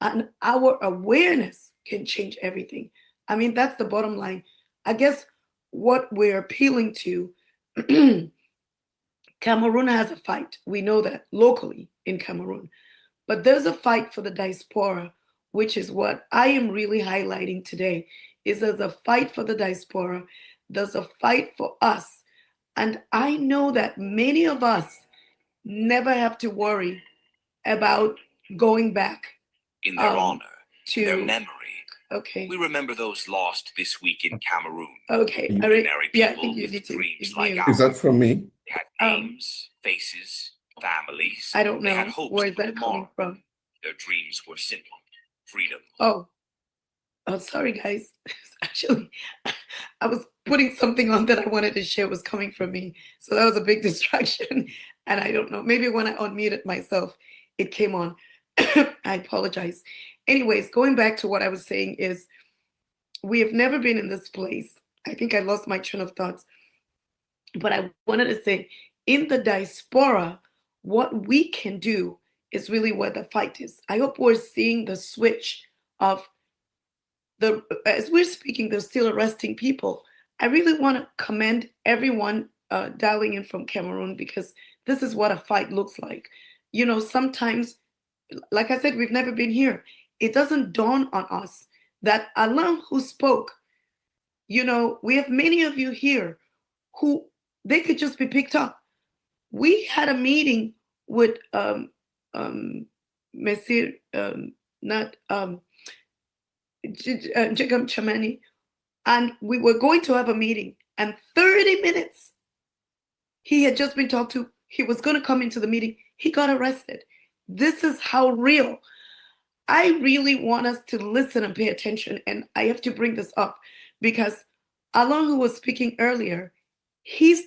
and our awareness can change everything. I mean, that's the bottom line. I guess what we're appealing to, Cameroon has a fight. We know that locally in Cameroon. But there's a fight for the diaspora, which is what I am really highlighting today, is there's a fight for the diaspora. There's a fight for us. And I know that many of us never have to worry about going back. In their honor, to their memory. Okay. We remember those lost this week in Cameroon. Okay. Ordinary Yeah, I people think you with need to. dreams like you. ours. Is that from me? They had names, faces, families. I don't They know. had hopes Where is for that coming tomorrow. from? Their dreams were simple. Freedom. Oh, sorry, guys. Actually, I was putting something on that I wanted to share was coming from me. So that was a big distraction. And I don't know. Maybe when I unmuted myself, it came on. I apologize. Anyways, going back to what I was saying is, we have never been in this place. I think I lost my train of thoughts, but I wanted to say, in the diaspora, what we can do is really where the fight is. I hope we're seeing the switch of as we're speaking, they're still arresting people. I really want to commend everyone dialing in from Cameroon, because this is what a fight looks like. Sometimes, like I said, we've never been here. It doesn't dawn on us that Allah who spoke, we have many of you here who they could just be picked up. We had a meeting with Messier, not Jigam Chamani, and we were going to have a meeting, and 30 minutes he had just been talked to. He was going to come into the meeting. He got arrested. This is how real. I really want us to listen and pay attention, and I have to bring this up because Alon, who was speaking earlier, he's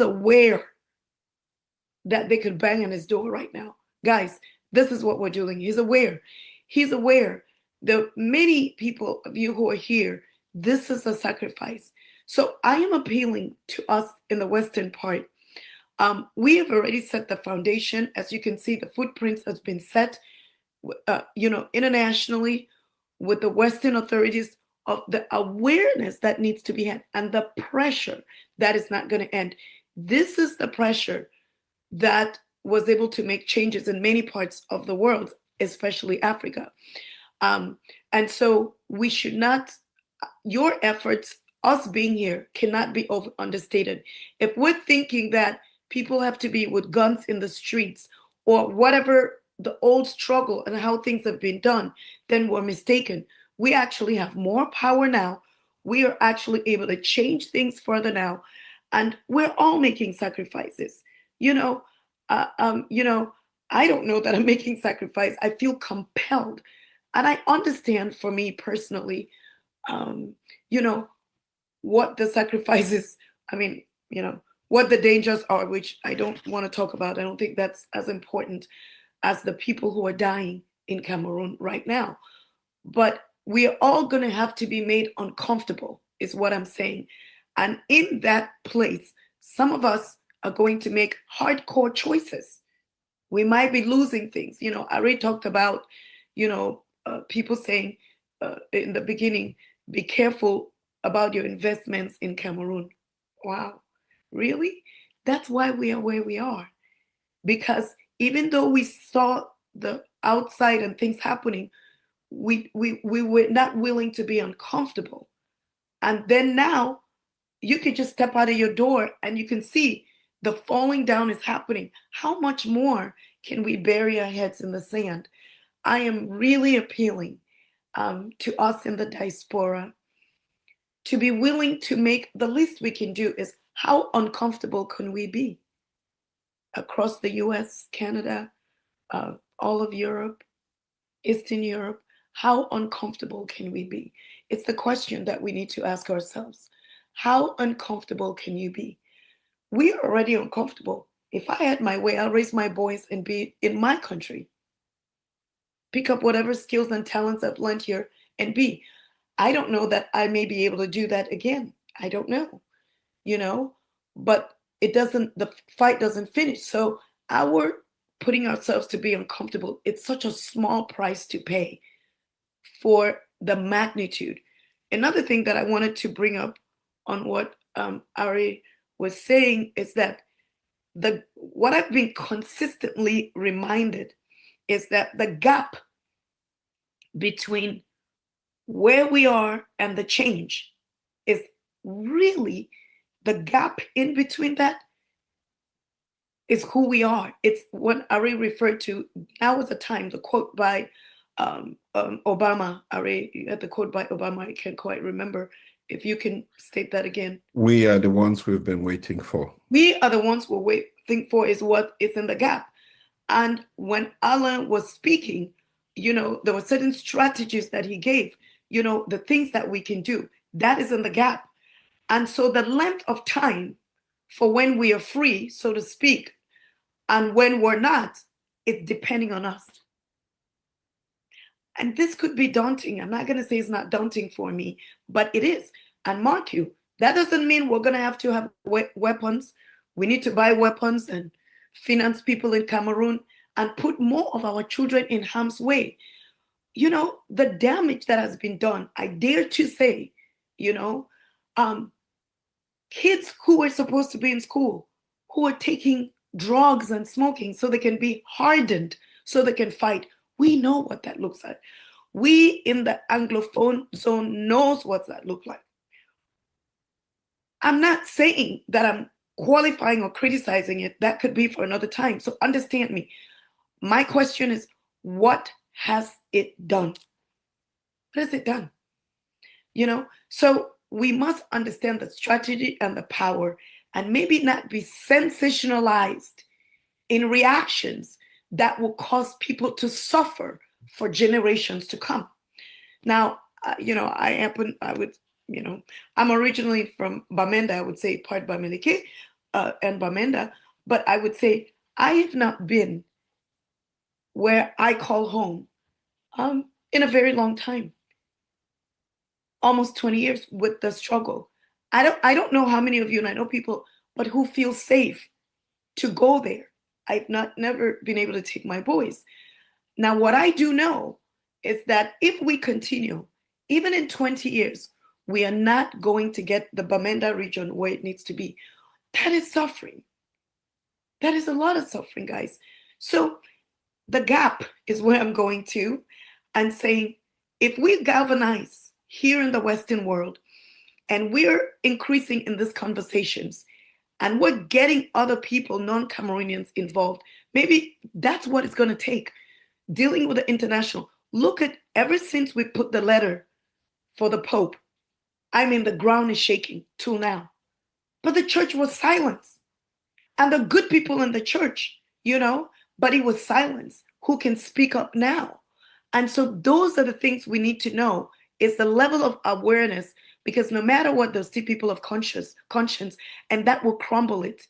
aware that they could bang on his door right now. Guys, this is what we're doing. He's aware. He's aware. The many people of you who are here, this is a sacrifice. So I am appealing to us in the Western part. We have already set the foundation. As you can see, the footprints has been set, internationally with the Western authorities, of the awareness that needs to be had and the pressure that is not going to end. This is the pressure that was able to make changes in many parts of the world, especially Africa. And so we should not, your efforts, us being here, cannot be understated. If we're thinking that people have to be with guns in the streets or whatever the old struggle and how things have been done, then we're mistaken. We actually have more power now. We are actually able to change things further now. And we're all making sacrifices. I don't know that I'm making sacrifice. I feel compelled. And I understand, for me personally, what the sacrifices, what the dangers are, which I don't want to talk about. I don't think that's as important as the people who are dying in Cameroon right now. But we are all going to have to be made uncomfortable, is what I'm saying. And in that place, some of us are going to make hardcore choices. We might be losing things. I already talked about, people saying in the beginning, be careful about your investments in Cameroon. Wow, really? That's why we are where we are. Because even though we saw the outside and things happening, we were not willing to be uncomfortable. And then now you could just step out of your door and you can see the falling down is happening. How much more can we bury our heads in the sand? I am really appealing to us in the diaspora to be willing to make the least we can do is how uncomfortable can we be across the US, Canada, all of Europe, Eastern Europe. How uncomfortable can we be? It's the question that we need to ask ourselves. How uncomfortable can you be? We are already uncomfortable. If I had my way, I'll raise my boys and be in my country. Pick up whatever skills and talents I've learned here and be. I don't know that I may be able to do that again. I don't know, but the fight doesn't finish. So our putting ourselves to be uncomfortable, it's such a small price to pay for the magnitude. Another thing that I wanted to bring up on what Ari was saying is that what I've been consistently reminded is that the gap between where we are and the change is really the gap in between that is who we are. It's what Ari referred to. Now is the time, the quote by Obama. Ari, you had the quote by Obama. I can't quite remember. If you can state that again. We are the ones we've been waiting for. We are the ones we're waiting for is what is in the gap. And when Alan was speaking, there were certain strategies that he gave, the things that we can do. That is in the gap. And so the length of time for when we are free, so to speak, and when we're not, it's depending on us. And this could be daunting. I'm not going to say it's not daunting for me, but it is. And mark you, that doesn't mean we're going to have weapons. We need to buy weapons and finance people in Cameroon and put more of our children in harm's way. You know, the damage that has been done, I dare to say, you know, kids who are supposed to be in school, who are taking drugs and smoking so they can be hardened, so they can fight. We know what that looks like. We in the Anglophone zone knows what that looks like. I'm not saying that I'm qualifying or criticizing it. That could be for another time. So understand me. My question is, what has it done? What has it done? You know, so we must understand the strategy and the power, and maybe not be sensationalized in reactions that will cause people to suffer for generations to come. Now, you know, I'm originally from Bamenda, I would say part Bamileke and Bamenda, but I would say I have not been where I call home in a very long time, almost 20 years with the struggle. I don't know how many of you, and I know people, but who feel safe to go there. I've never been able to take my boys. Now, what I do know is that if we continue, even in 20 years, we are not going to get the Bamenda region where it needs to be. That is suffering. That is a lot of suffering, guys. So the gap is where I'm going to, and saying, if we galvanize here in the Western world, and we're increasing in these conversations, and we're getting other people, non-Cameroonians, involved, maybe that's what it's going to take. Dealing with the international. Look at, ever since we put the letter for the Pope, I mean, the ground is shaking till now. But the church was silenced. And the good people in the church, you know, but it was silence. Who can speak up now? And so those are the things we need to know, is the level of awareness, because no matter what, there's still people of conscience, and that will crumble it.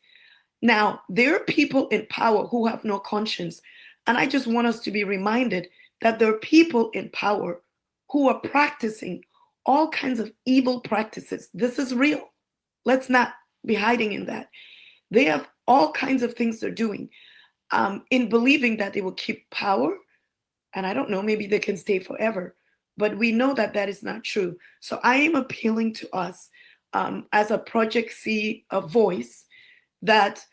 Now, there are people in power who have no conscience. And I just want us to be reminded that there are people in power who are practicing all kinds of evil practices. This is real. Let's not be hiding in that. They have all kinds of things they're doing in believing that they will keep power. And I don't know, maybe they can stay forever. But we know that that is not true. So I am appealing to us as a Project C, a voice, that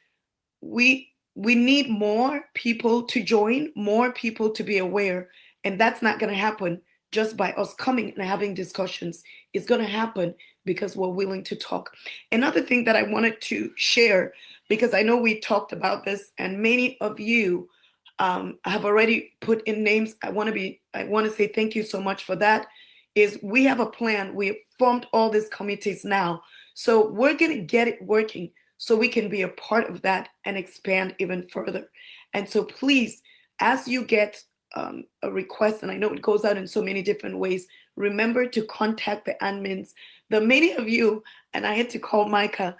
we need more people to join, more people to be aware. And that's not going to happen just by us coming and having discussions. It's going to happen because we're willing to talk. Another thing that I wanted to share, because I know we talked about this and many of you have already put in names. I want to say thank you so much for that. Is we have a plan. We have formed all these committees now. So we're going to get it working so we can be a part of that and expand even further. And so please, as you get a request, and I know it goes out in so many different ways, remember to contact the admins. There are many of you, and I had to call Micah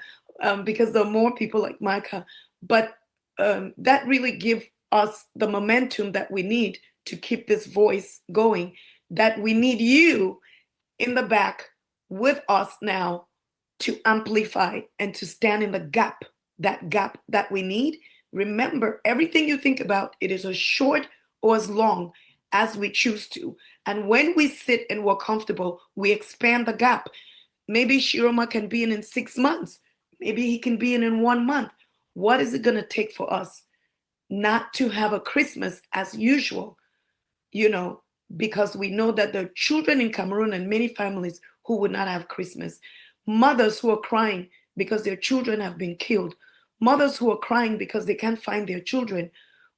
because there are more people like Micah, but that really gives us the momentum that we need to keep this voice going, that we need you in the back with us now to amplify and to stand in the gap that we need. Remember, everything you think about, it is as short or as long as we choose to. And when we sit and we're comfortable, we expand the gap. Maybe Shiroma can be in 6 months. Maybe he can be in 1 month. What is it going to take for us not to have a Christmas as usual, you know, because we know that there are children in Cameroon and many families who would not have Christmas. Mothers who are crying because their children have been killed. Mothers who are crying because they can't find their children.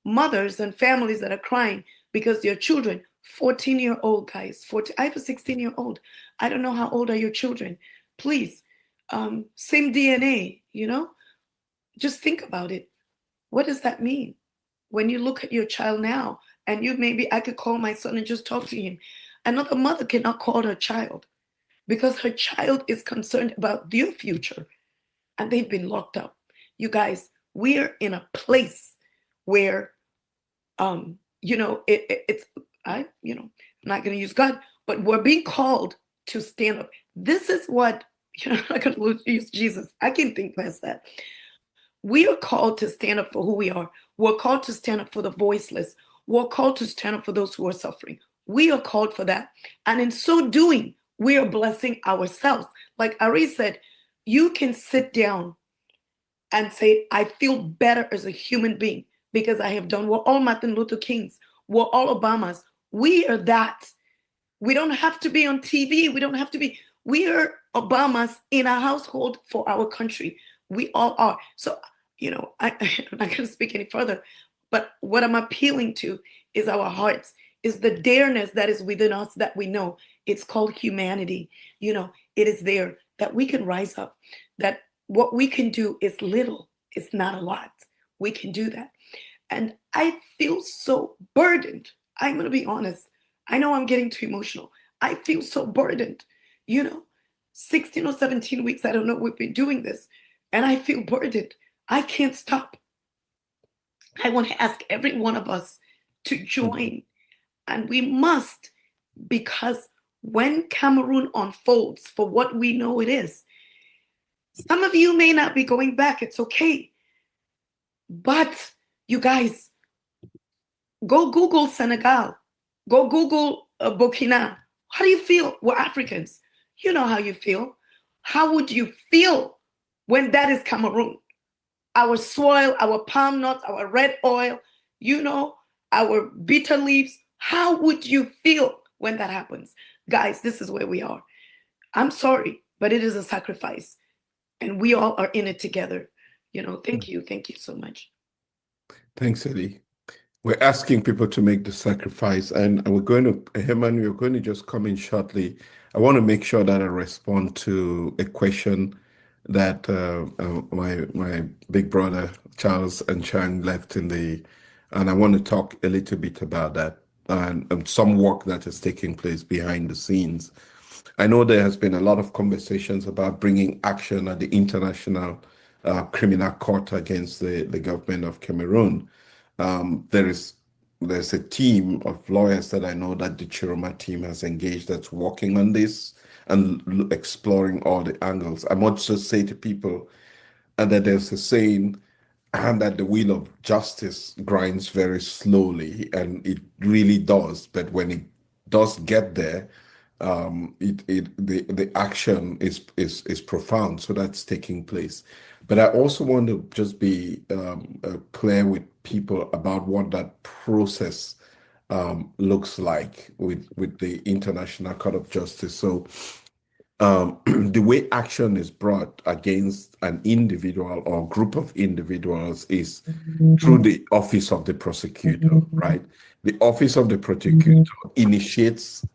Mothers and families that are crying because their children, 14-year-old guys, I have a 16-year-old. I don't know how old are your children. Please, same DNA, you know? Just think about it. What does that mean? When you look at your child now, and I could call my son and just talk to him. Another mother cannot call her child because her child is concerned about their future and they've been locked up. You guys, we're in a place where, you know, I'm not going to use God, but we're being called to stand up. This is what, I'm not going to use Jesus. I can't think past that. We are called to stand up for who we are. We're called to stand up for the voiceless. We're called to stand up for those who are suffering. We are called for that. And in so doing, we are blessing ourselves. Like Ari said, you can sit down and say, I feel better as a human being because I have done. We're all Martin Luther Kings. We're all Obamas. We are that. We don't have to be on TV. We don't have to be. We are Obamas in our household for our country. We all are. So, I'm not going to speak any further, but what I'm appealing to is our hearts, is the dareness that is within us that we know. It's called humanity. It is there that we can rise up, that what we can do is little. It's not a lot. We can do that. And I feel so burdened. I'm going to be honest. I know I'm getting too emotional. I feel so burdened. 16 or 17 weeks, I don't know, we've been doing this. And I feel burdened. I can't stop. I want to ask every one of us to join. And we must, because when Cameroon unfolds for what we know it is, some of you may not be going back. It's okay. But you guys, go Google Senegal. Go Google Burkina. How do you feel? We're Africans. You know how you feel. How would you feel when that is Cameroon? Our soil, our palm nuts, our red oil, our bitter leaves. How would you feel when that happens? Guys, this is where we are. I'm sorry, but it is a sacrifice. And we all are in it together. Thank you. Thank you so much. Thanks, Eddie. We're asking people to make the sacrifice, and we're going to, Herman, we're going to just come in shortly. I want to make sure that I respond to a question that my big brother Charles and Chang left and I want to talk a little bit about that and some work that is taking place behind the scenes. I know there has been a lot of conversations about bringing action at the International Criminal Court against the government of Cameroon. There's a team of lawyers that I know that the Chiroma team has engaged that's working on this and exploring all the angles. I must just say to people that there's a saying and that the wheel of justice grinds very slowly, and it really does. But when it does get there, the action is profound. So that's taking place. But I also want to just be clear with people about what that process looks like with the International Court of Justice. So the way action is brought against an individual or group of individuals is through the office of the prosecutor, right? The office of the prosecutor initiates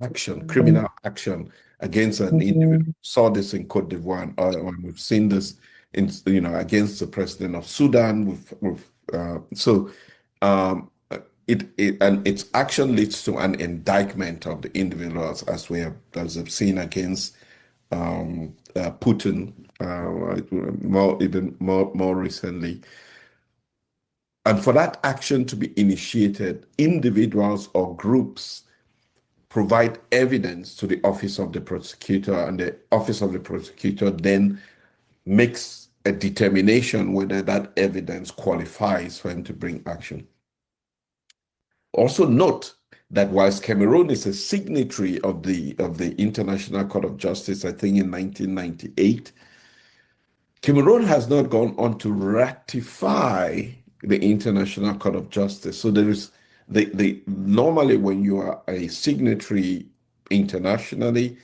action, criminal action against an individual. Saw this in Cote d'Ivoire, and we've seen this against the president of Sudan. And its action leads to an indictment of the individuals, as we've seen against Putin, more recently. And for that action to be initiated, individuals or groups provide evidence to the office of the prosecutor, and the office of the prosecutor then makes a determination whether that evidence qualifies for him to bring action. Also note that whilst Cameroon is a signatory of the International Court of Justice, I think in 1998, Cameroon has not gone on to ratify the International Court of Justice. So there is normally when you are a signatory internationally,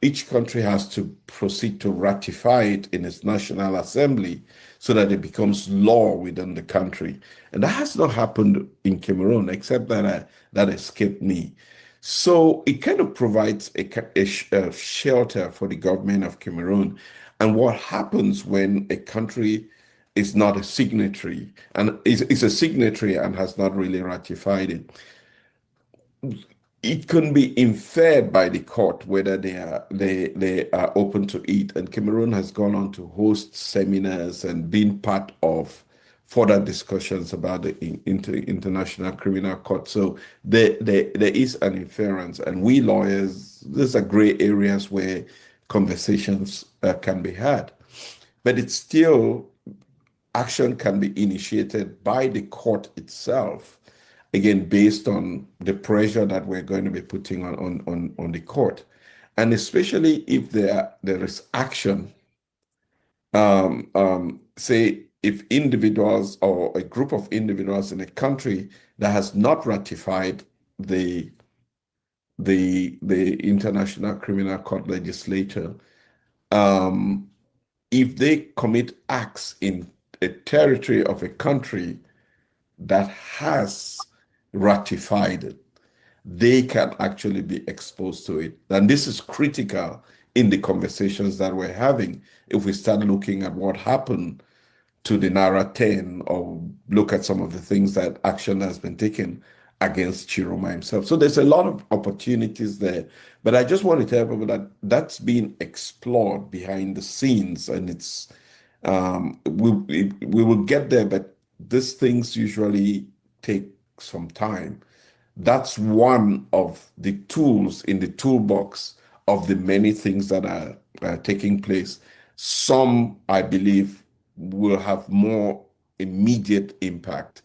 each country has to proceed to ratify it in its National Assembly so that it becomes law within the country. And that has not happened in Cameroon, except that escaped me. So it kind of provides a shelter for the government of Cameroon. And what happens when a country is not a signatory and is a signatory and has not really ratified it? It can be inferred by the court whether they are open to it. And Cameroon has gone on to host seminars and been part of further discussions about the International Criminal Court. So there is an inference, and we lawyers, these are gray areas where conversations can be had. But it's still, action can be initiated by the court itself, again, based on the pressure that we're going to be putting on the court. And especially if there is action, say, if individuals or a group of individuals in a country that has not ratified the International Criminal Court legislature, if they commit acts in a territory of a country that has ratified it, they can actually be exposed to it. And this is critical in the conversations that we're having. If we start looking at what happened to the Nara 10, or look at some of the things that action has been taken against Chiroma himself. So there's a lot of opportunities there. But I just want to tell people that that's being explored behind the scenes, and it's we will get there, but these things usually take some time. That's one of the tools in the toolbox of the many things that are taking place. Some, I believe, will have more immediate impact,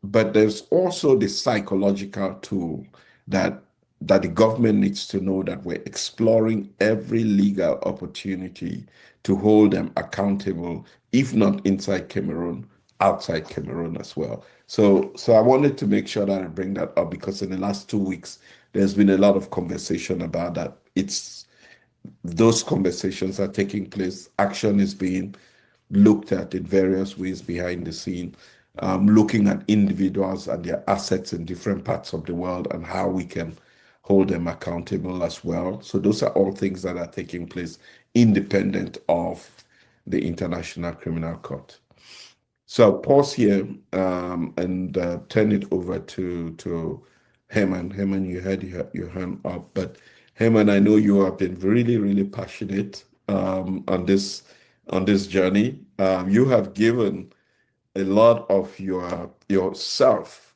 but there's also the psychological tool that the government needs to know, that we're exploring every legal opportunity to hold them accountable, if not inside Cameroon, outside Cameroon as well. So I wanted to make sure that I bring that up, because in the last 2 weeks, there's been a lot of conversation about that. Those conversations are taking place. Action is being looked at in various ways behind the scene, looking at individuals and their assets in different parts of the world and how we can hold them accountable as well. So those are all things that are taking place independent of the International Criminal Court. So I'll pause here and turn it over to Herman. Herman, you had your hand up, but Herman, I know you have been really, really passionate on this journey. You have given a lot of yourself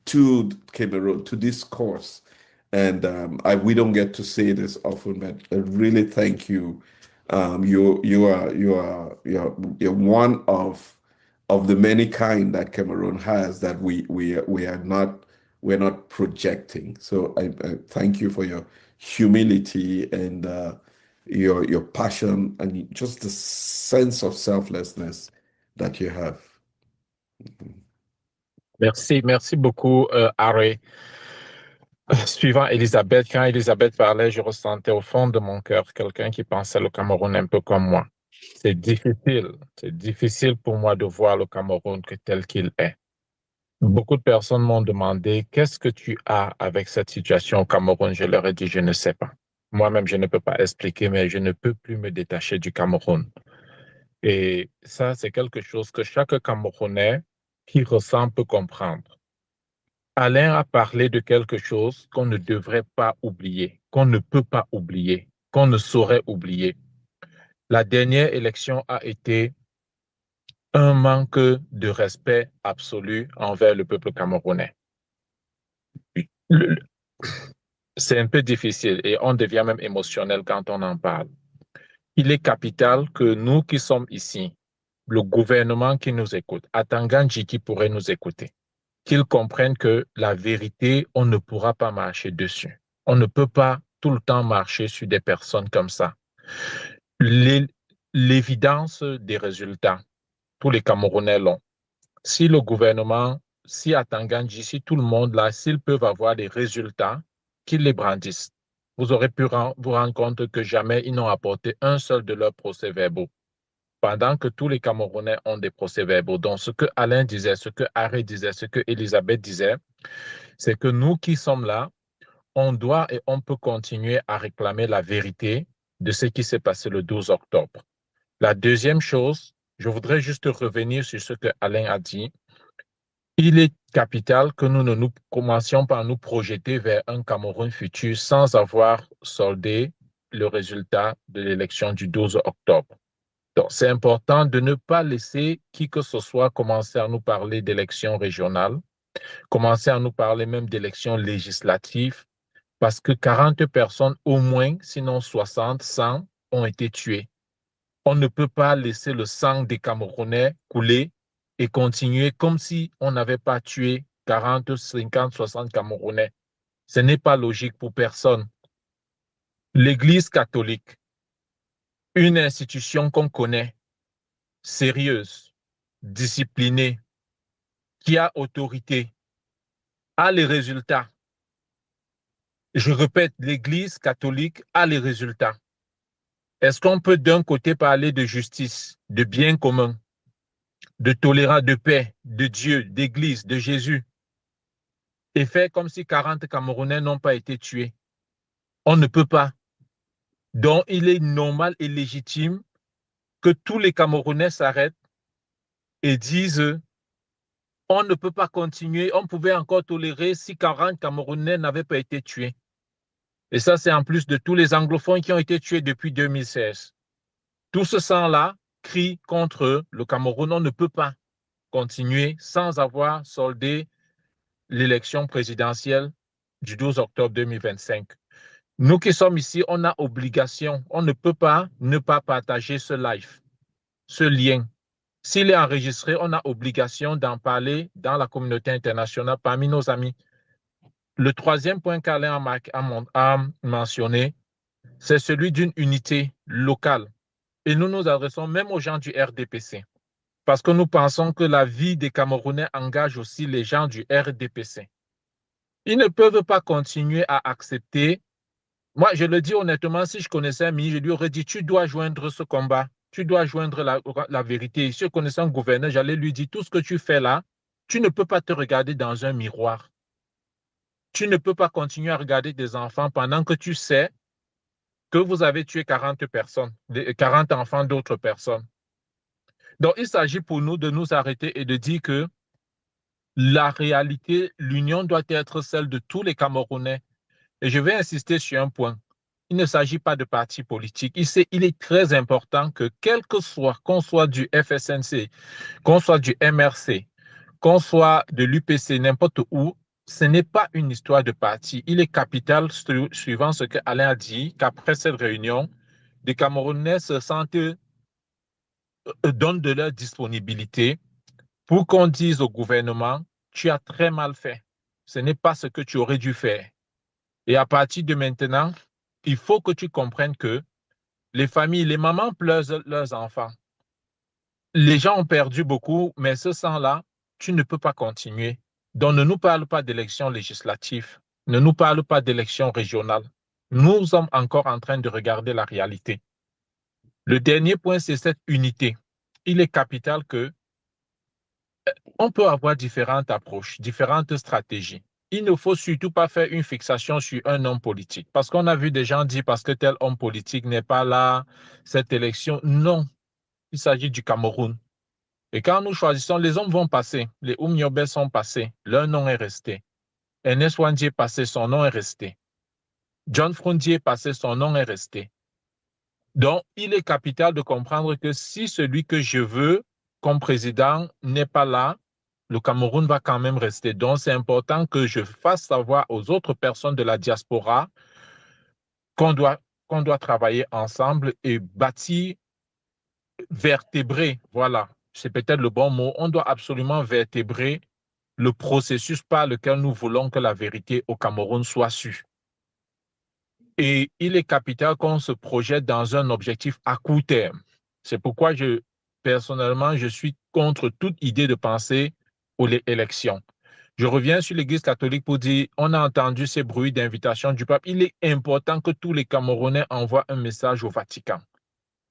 to Cameroon, to this cause, and we don't get to say this often, but I really thank you. You're one of the many kind that Cameroon has, that we're not projecting. So I thank you for your humility and your passion and just the sense of selflessness that you have. Merci beaucoup, Harry. Suivant Elisabeth, quand Elisabeth parlait, je ressentais au fond de mon cœur quelqu'un qui pensait le Cameroun un peu comme moi. C'est difficile pour moi de voir le Cameroun tel qu'il est. Beaucoup de personnes m'ont demandé, qu'est-ce que tu as avec cette situation au Cameroun? Je leur ai dit, je ne sais pas. Moi-même, je ne peux pas expliquer, mais je ne peux plus me détacher du Cameroun. Et ça, c'est quelque chose que chaque Camerounais qui ressent peut comprendre. Alain a parlé de quelque chose qu'on ne devrait pas oublier, qu'on ne peut pas oublier, qu'on ne saurait oublier. La dernière élection a été un manque de respect absolu envers le peuple camerounais. C'est un peu difficile et on devient même émotionnel quand on en parle. Il est capital que nous qui sommes ici, le gouvernement qui nous écoute, Atanganji qui pourrait nous écouter, qu'ils comprennent que la vérité, on ne pourra pas marcher dessus. On ne peut pas tout le temps marcher sur des personnes comme ça. L'évidence des résultats, tous les Camerounais l'ont. Si le gouvernement, si Atanganji, si tout le monde là, s'ils peuvent avoir des résultats, qu'ils les brandissent. Vous aurez pu vous rendre compte que jamais ils n'ont apporté un seul de leurs procès-verbaux. Pendant que tous les Camerounais ont des procès-verbaux. Donc, ce que Alain disait, ce que Harry disait, ce que Elisabeth disait, c'est que nous qui sommes là, on doit et on peut continuer à réclamer la vérité de ce qui s'est passé le 12 octobre. La deuxième chose, je voudrais juste revenir sur ce que Alain a dit. Il est capital que nous commencions par nous projeter vers un Cameroun futur sans avoir soldé le résultat de l'élection du 12 octobre. Donc, c'est important de ne pas laisser qui que ce soit commencer à nous parler d'élections régionales, commencer à nous parler même d'élections législatives, parce que 40 personnes au moins, sinon 60, 100, ont été tuées. On ne peut pas laisser le sang des Camerounais couler et continuer comme si on n'avait pas tué 40, 50, 60 Camerounais. Ce n'est pas logique pour personne. L'Église catholique, une institution qu'on connaît, sérieuse, disciplinée, qui a autorité, a les résultats. Je répète, l'Église catholique a les résultats. Est-ce qu'on peut d'un côté parler de justice, de bien commun, de tolérance, de paix, de Dieu, d'Église, de Jésus, et faire comme si 40 Camerounais n'ont pas été tués? On ne peut pas. Donc, il est normal et légitime que tous les Camerounais s'arrêtent et disent on ne peut pas continuer, on pouvait encore tolérer si 40 Camerounais n'avaient pas été tués. Et ça, c'est en plus de tous les anglophones qui ont été tués depuis 2016. Tout ce sang-là crie contre le Cameroun. On ne peut pas continuer sans avoir soldé l'élection présidentielle du 12 octobre 2025. Nous qui sommes ici, on a obligation. On ne peut pas ne pas partager ce live, ce lien. S'il est enregistré, on a obligation d'en parler dans la communauté internationale parmi nos amis. Le troisième point qu'Alain a mentionné, c'est celui d'une unité locale. Et nous nous adressons même aux gens du RDPC, parce que nous pensons que la vie des Camerounais engage aussi les gens du RDPC. Ils ne peuvent pas continuer à accepter. Moi, je le dis honnêtement, si je connaissais Ami, je lui aurais dit, tu dois joindre ce combat, tu dois joindre la vérité. Si je connaissais un gouverneur, j'allais lui dire, tout ce que tu fais là, tu ne peux pas te regarder dans un miroir. Tu ne peux pas continuer à regarder des enfants pendant que tu sais que vous avez tué 40 personnes, 40 enfants d'autres personnes. Donc, il s'agit pour nous de nous arrêter et de dire que la réalité, l'union doit être celle de tous les Camerounais. Et je vais insister sur un point. Il ne s'agit pas de partis politiques. Il est très important que, quel que soit, qu'on soit du FSNC, qu'on soit du MRC, qu'on soit de l'UPC, n'importe où, ce n'est pas une histoire de parti. Il est capital, suivant ce que Alain a dit, qu'après cette réunion, les Camerounais se sentent, donnent de leur disponibilité pour qu'on dise au gouvernement, tu as très mal fait. Ce n'est pas ce que tu aurais dû faire. Et à partir de maintenant, il faut que tu comprennes que les familles, les mamans pleurent leurs enfants. Les gens ont perdu beaucoup, mais ce sang-là, tu ne peux pas continuer. Donc, ne nous parle pas d'élections législatives, ne nous parle pas d'élections régionales. Nous sommes encore en train de regarder la réalité. Le dernier point, c'est cette unité. Il est capital que on peut avoir différentes approches, différentes stratégies. Il ne faut surtout pas faire une fixation sur un homme politique. Parce qu'on a vu des gens dire parce que tel homme politique n'est pas là, cette élection. Non, il s'agit du Cameroun. Et quand nous choisissons, les hommes vont passer. Les Oumniobé sont passés. Leur nom est resté. Ernest Wandji est passé, son nom est resté. John Frondier est passé, son nom est resté. Donc, il est capital de comprendre que si celui que je veux comme président n'est pas là, le Cameroun va quand même rester. Donc, c'est important que je fasse savoir aux autres personnes de la diaspora qu'on doit travailler ensemble et bâtir, vertébrer, voilà, c'est peut-être le bon mot, on doit absolument vertébrer le processus par lequel nous voulons que la vérité au Cameroun soit su. Et il est capital qu'on se projette dans un objectif à court terme. C'est pourquoi personnellement, je suis contre toute idée de penser aux élections. Je reviens sur l'Église catholique pour dire, on a entendu ces bruits d'invitation du pape. Il est important que tous les Camerounais envoient un message au Vatican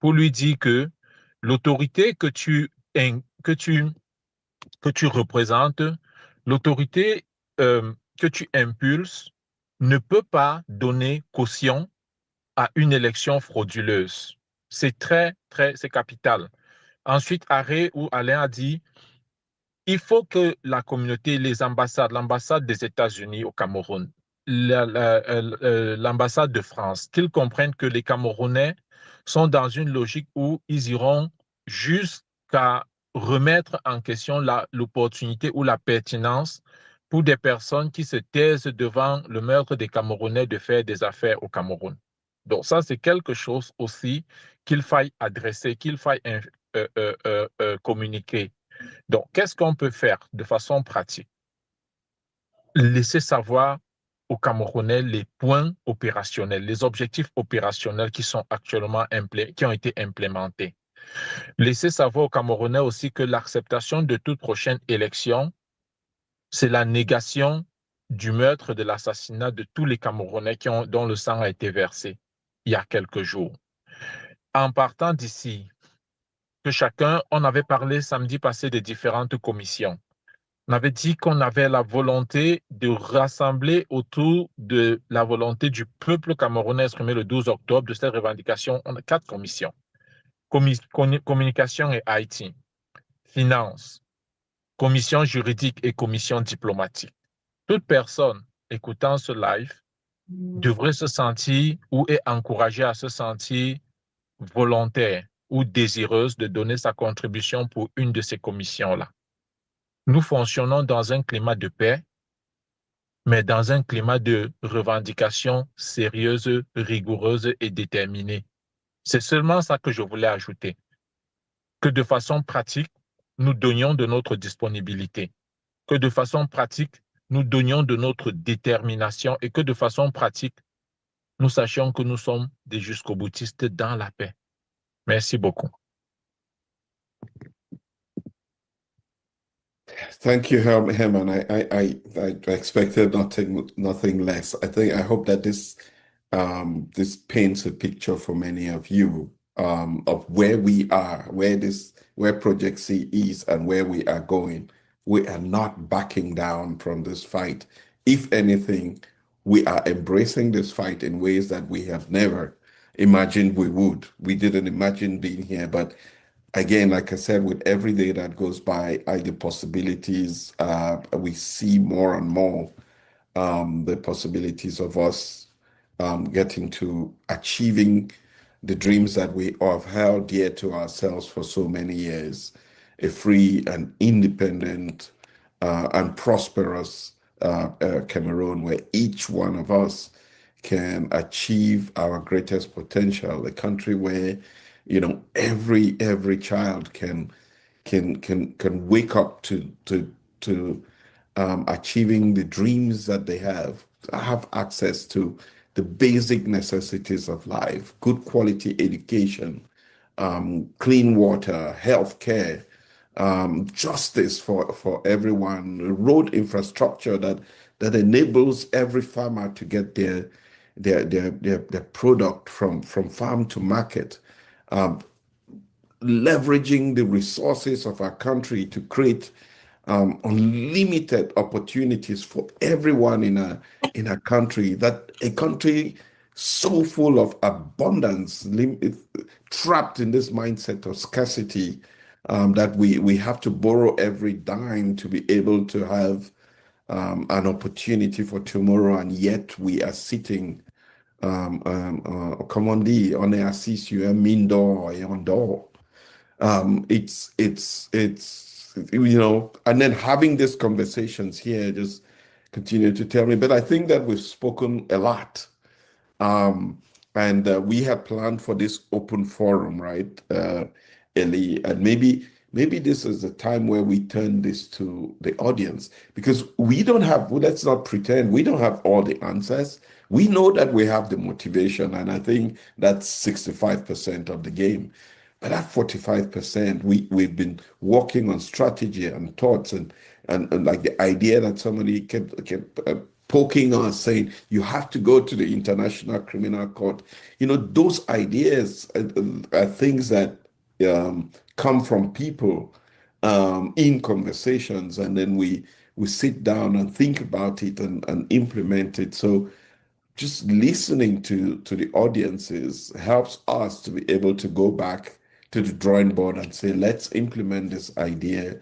pour lui dire que l'autorité que tu représentes, l'autorité que tu impulses ne peut pas donner caution à une élection frauduleuse. C'est c'est capital. Ensuite, Arrêt ou Alain a dit, il faut que la communauté, les ambassades, l'ambassade des États-Unis au Cameroun, l'ambassade de France, qu'ils comprennent que les Camerounais sont dans une logique où ils iront jusqu'à remettre en question l'opportunité ou la pertinence pour des personnes qui se taisent devant le meurtre des Camerounais de faire des affaires au Cameroun. Donc ça, c'est quelque chose aussi qu'il faille adresser, qu'il faille communiquer. Donc, qu'est-ce qu'on peut faire de façon pratique? Laisser savoir aux Camerounais les points opérationnels, les objectifs opérationnels qui sont actuellement qui ont été implémentés. Laisser savoir aux Camerounais aussi que l'acceptation de toute prochaine élection, c'est la négation du meurtre, de l'assassinat de tous les Camerounais dont le sang a été versé il y a quelques jours. En partant d'ici, on avait parlé samedi passé des différentes commissions. On avait dit qu'on avait la volonté de rassembler autour de la volonté du peuple camerounais exprimée le 12 octobre de cette revendication. On a 4 commissions. Communication et IT, finance, commission juridique et commission diplomatique. Toute personne écoutant ce live devrait se sentir ou est encouragée à se sentir volontaire ou désireuse de donner sa contribution pour une de ces commissions-là. Nous fonctionnons dans un climat de paix, mais dans un climat de revendication sérieuse, rigoureuse et déterminée. C'est seulement ça que je voulais ajouter, que de façon pratique, nous donnions de notre disponibilité, que de façon pratique, nous donnions de notre détermination et que de façon pratique, nous sachions que nous sommes des jusqu'au-boutistes dans la paix. Merci beaucoup. Thank you, Herman. I expected nothing less. I hope that this paints a picture for many of you of where we are, where Project C is, and where we are going. We are not backing down from this fight. If anything, we are embracing this fight in ways that we have never imagined we would. We didn't imagine being here, but again, like I said, with every day that goes by, the possibilities, we see more and more the possibilities of us getting to achieving the dreams that we have held dear to ourselves for so many years, a free and independent and prosperous Cameroon, where each one of us can achieve our greatest potential, a country where every child can wake up to achieving the dreams that they have access to the basic necessities of life, good quality education, clean water, health care, justice for everyone, road infrastructure that enables every farmer to get their product from farm to market, leveraging the resources of our country to create unlimited opportunities for everyone in a country, a country so full of abundance, trapped in this mindset of scarcity, that we have to borrow every dime to be able to have an opportunity for tomorrow, and yet we are sitting, comme on dit, on est assis sur un mine d'or et on dort. It's and then having these conversations here just continue to tell me, but I think that we've spoken a lot. And we had planned for this open forum, right, Eli? And maybe this is the time where we turn this to the audience, because let's not pretend we don't have all the answers. We know that we have the motivation, and I think that's 65% of the game. But that 45%, we've been working on strategy and thoughts and like the idea that somebody kept poking us, saying you have to go to the International Criminal Court. Those ideas are things that come from people in conversations, and then we sit down and think about it and implement it. So just listening to the audiences helps us to be able to go back to the drawing board and say, let's implement this idea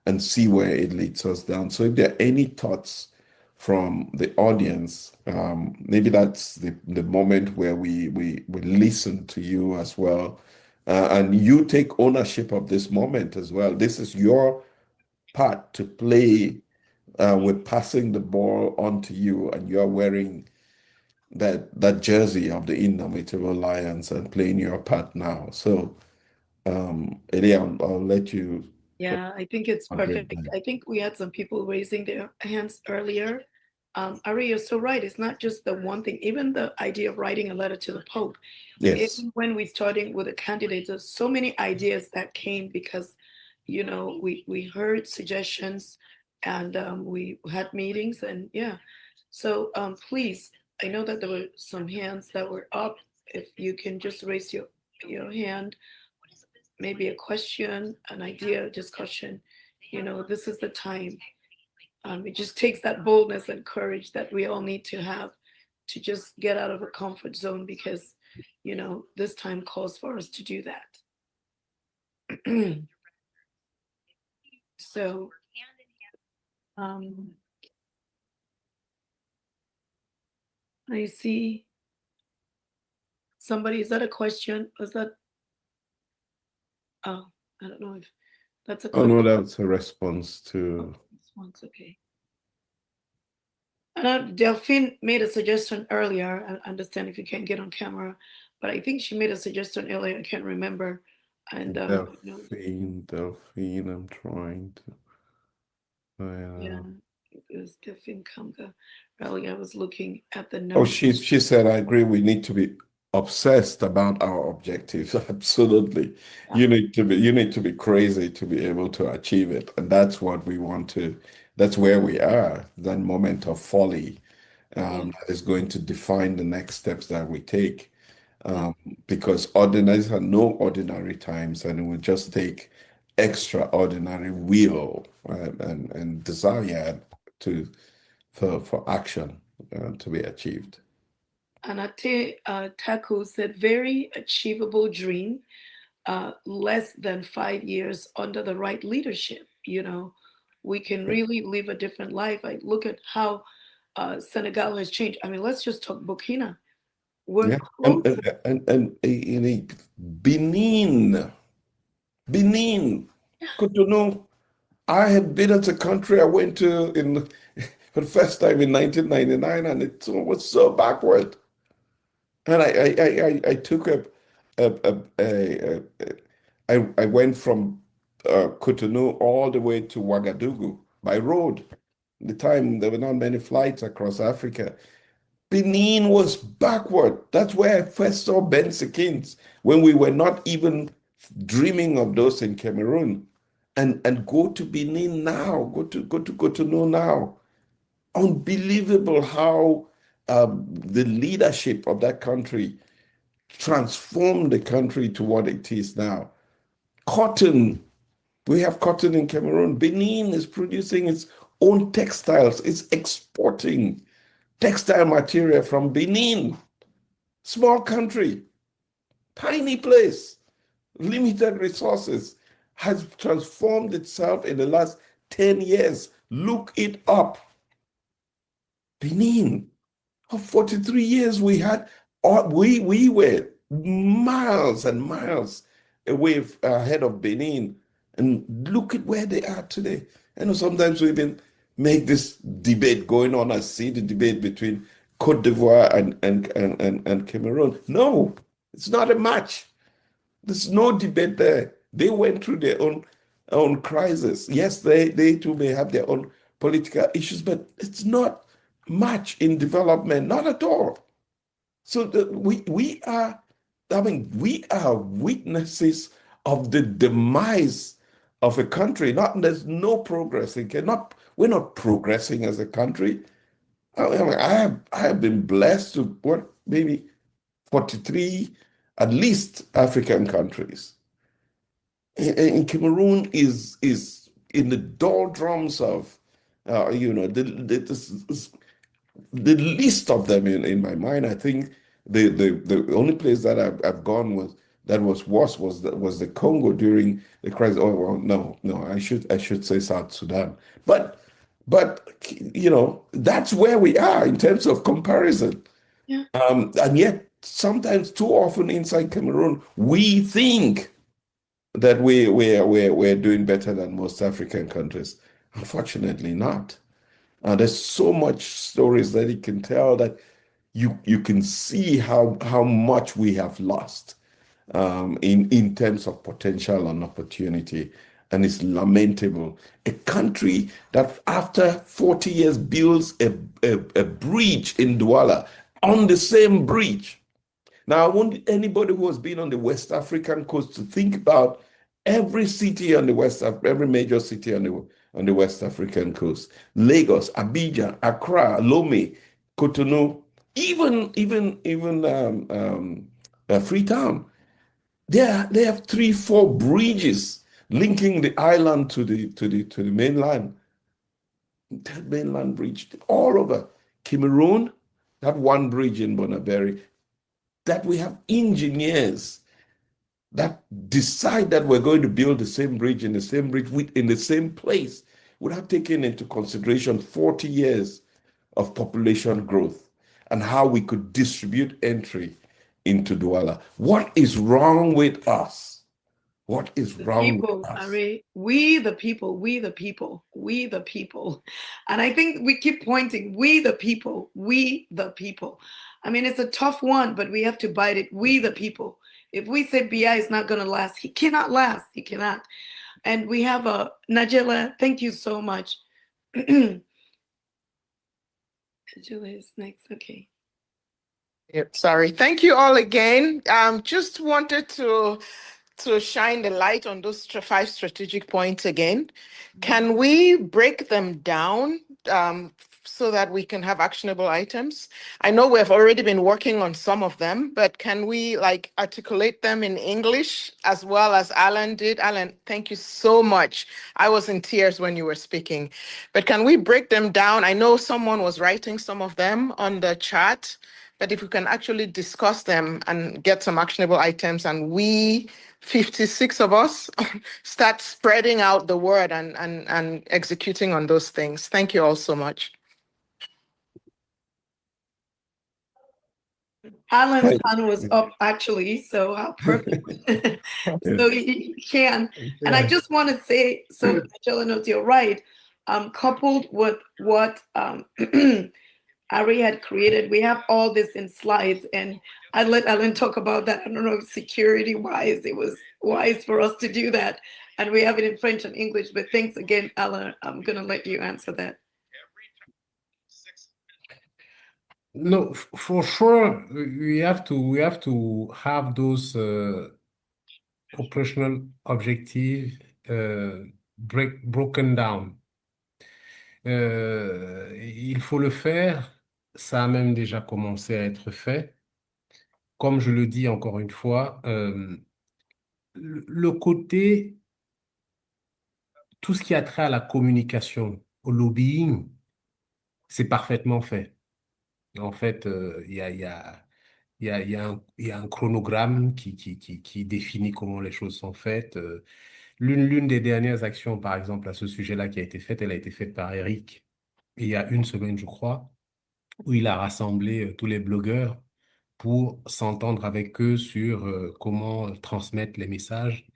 and see where it leads us down. So if there are any thoughts from the audience. Maybe that's the moment where we listen to you as well. And you take ownership of this moment as well. This is your part to play. We're passing the ball on to you, and you're wearing that jersey of the Indomitable Lions and playing your part now. So, Eddie, I'll let you. Yeah, I think it's moderate perfect. that. I think we had some people raising their hands earlier. Ari, you're so right. It's not just the one thing, even the idea of writing a letter to the Pope. Yes. Even when we started with the candidates, there's so many ideas that came because, we heard suggestions and we had meetings and yeah. So please, I know that there were some hands that were up. If you can just raise your hand, maybe a question, an idea, a discussion, this is the time. It just takes that boldness and courage that we all need to have to just get out of a comfort zone because, this time calls for us to do that. So, I see somebody, is that a question? Was that, oh, I don't know if that's a Oh, question. no, that's a response to. This one's okay. And Delphine made a suggestion earlier. I understand if you can't get on camera, but I think she made a suggestion earlier. I can't remember. And Delphine, I'm trying to. yeah, it was Delphine Kamga. Earlier, I was looking at the Oh, notes. she said, I agree. We need to be obsessed about our objectives. Absolutely. You need to be crazy to be able to achieve it. And that's what we want to, that's where we are, that moment of folly that is going to define the next steps that we take. Because these are no ordinary times, and it will just take extraordinary will and desire for action to be achieved. Anate Taku said, very achievable dream, less than 5 years under the right leadership. We can really live a different life. I look at how Senegal has changed. I mean, let's just talk Burkina. We're close. And Benin, Cotonou. I had been at a country I went to for the first time in 1999, and it was so backward. And I took I went from Cotonou all the way to Ouagadougou by road. At the time, there were not many flights across Africa. Benin was backward. That's where I first saw Ben Sekins when we were not even dreaming of those in Cameroon. And go to Benin now, go to Cotonou now. Unbelievable how the leadership of that country transformed the country to what it is now. Cotton, we have cotton in Cameroon. Benin is producing its own textiles. It's exporting textile material from Benin. Small country, tiny place, limited resources, has transformed itself in the last 10 years. Look it up. Benin, for 43 years, we were miles and miles away ahead of Benin. And look at where they are today. I know sometimes we even make this debate going on. I see the debate between Cote d'Ivoire and Cameroon. No, it's not a match. There's no debate there. They went through their own crisis. Yes, they too may have their own political issues, but it's not much in development, not at all. So we are witnesses of the demise of a country. There's no progress. We're not progressing as a country. I have been blessed to maybe 43 at least African countries. And Cameroon is in the doldrums of the least of them in my mind. I think the only place that I've gone was worse was the Congo during the crisis. Oh well, no, I should say South Sudan. But But, that's where we are in terms of comparison. Yeah. And yet, sometimes too often inside Cameroon, we think that we're doing better than most African countries. Unfortunately, not. There's so much stories that he can tell that you can see how much we have lost in terms of potential and opportunity. And it's lamentable. A country that after 40 years builds a bridge in Douala on the same bridge. Now, I want anybody who has been on the West African coast to think about every city on the every major city on the West African coast. Lagos, Abidjan, Accra, Lomé, Cotonou, even Freetown. They have 3, 4 bridges linking the island to the mainland. That mainland bridge all over Cameroon. That one bridge in Bonaberi. That we have engineers that decide that we're going to build the same bridge in the same place without taking into consideration 40 years of population growth and how we could distribute entry into Douala. What is wrong with us? What is wrong People, with us? Are, we the people, we the people, we the people. And I think we keep pointing, we the people, we the people. I mean, it's a tough one, but we have to bite it. We the people. If we say BI is not going to last, he cannot last. He cannot. And we have a Najela. Thank you so much. Najela is next. Okay. Yep, sorry. Thank you all again. Just wanted to shine the light on those 5 strategic points again. Can we break them down so that we can have actionable items? I know we've already been working on some of them, but can we articulate them in English as well as Alan did? Alan, thank you so much. I was in tears when you were speaking, but can we break them down? I know someone was writing some of them on the chat, but if we can actually discuss them and get some actionable items, and we 56 of us start spreading out the word and executing on those things. Thank you all so much. Alan's hand was up actually, so how perfect. So he can. And I just want to say, so Angela knows you're right. Coupled with what Ari had created, we have all this in slides, and I let Alan talk about that. I don't know if security wise, it was wise for us to do that. And we have it in French and English, but thanks again, Alan. I'm gonna let you answer that. No, for sure, we have to have those operational objectives broken down. Il faut le faire, ça a même déjà commencé à être fait. Comme je le dis encore une fois, le côté, tout ce qui a trait à la communication, au lobbying, c'est parfaitement fait. En fait, il y a, il y a un chronogramme qui définit comment les choses sont faites. L'une des dernières actions, par exemple, à ce sujet-là qui a été faite, elle a été faite par Eric, il y a une semaine, je crois, où il a rassemblé tous les blogueurs pour s'entendre avec eux sur comment transmettre les messages.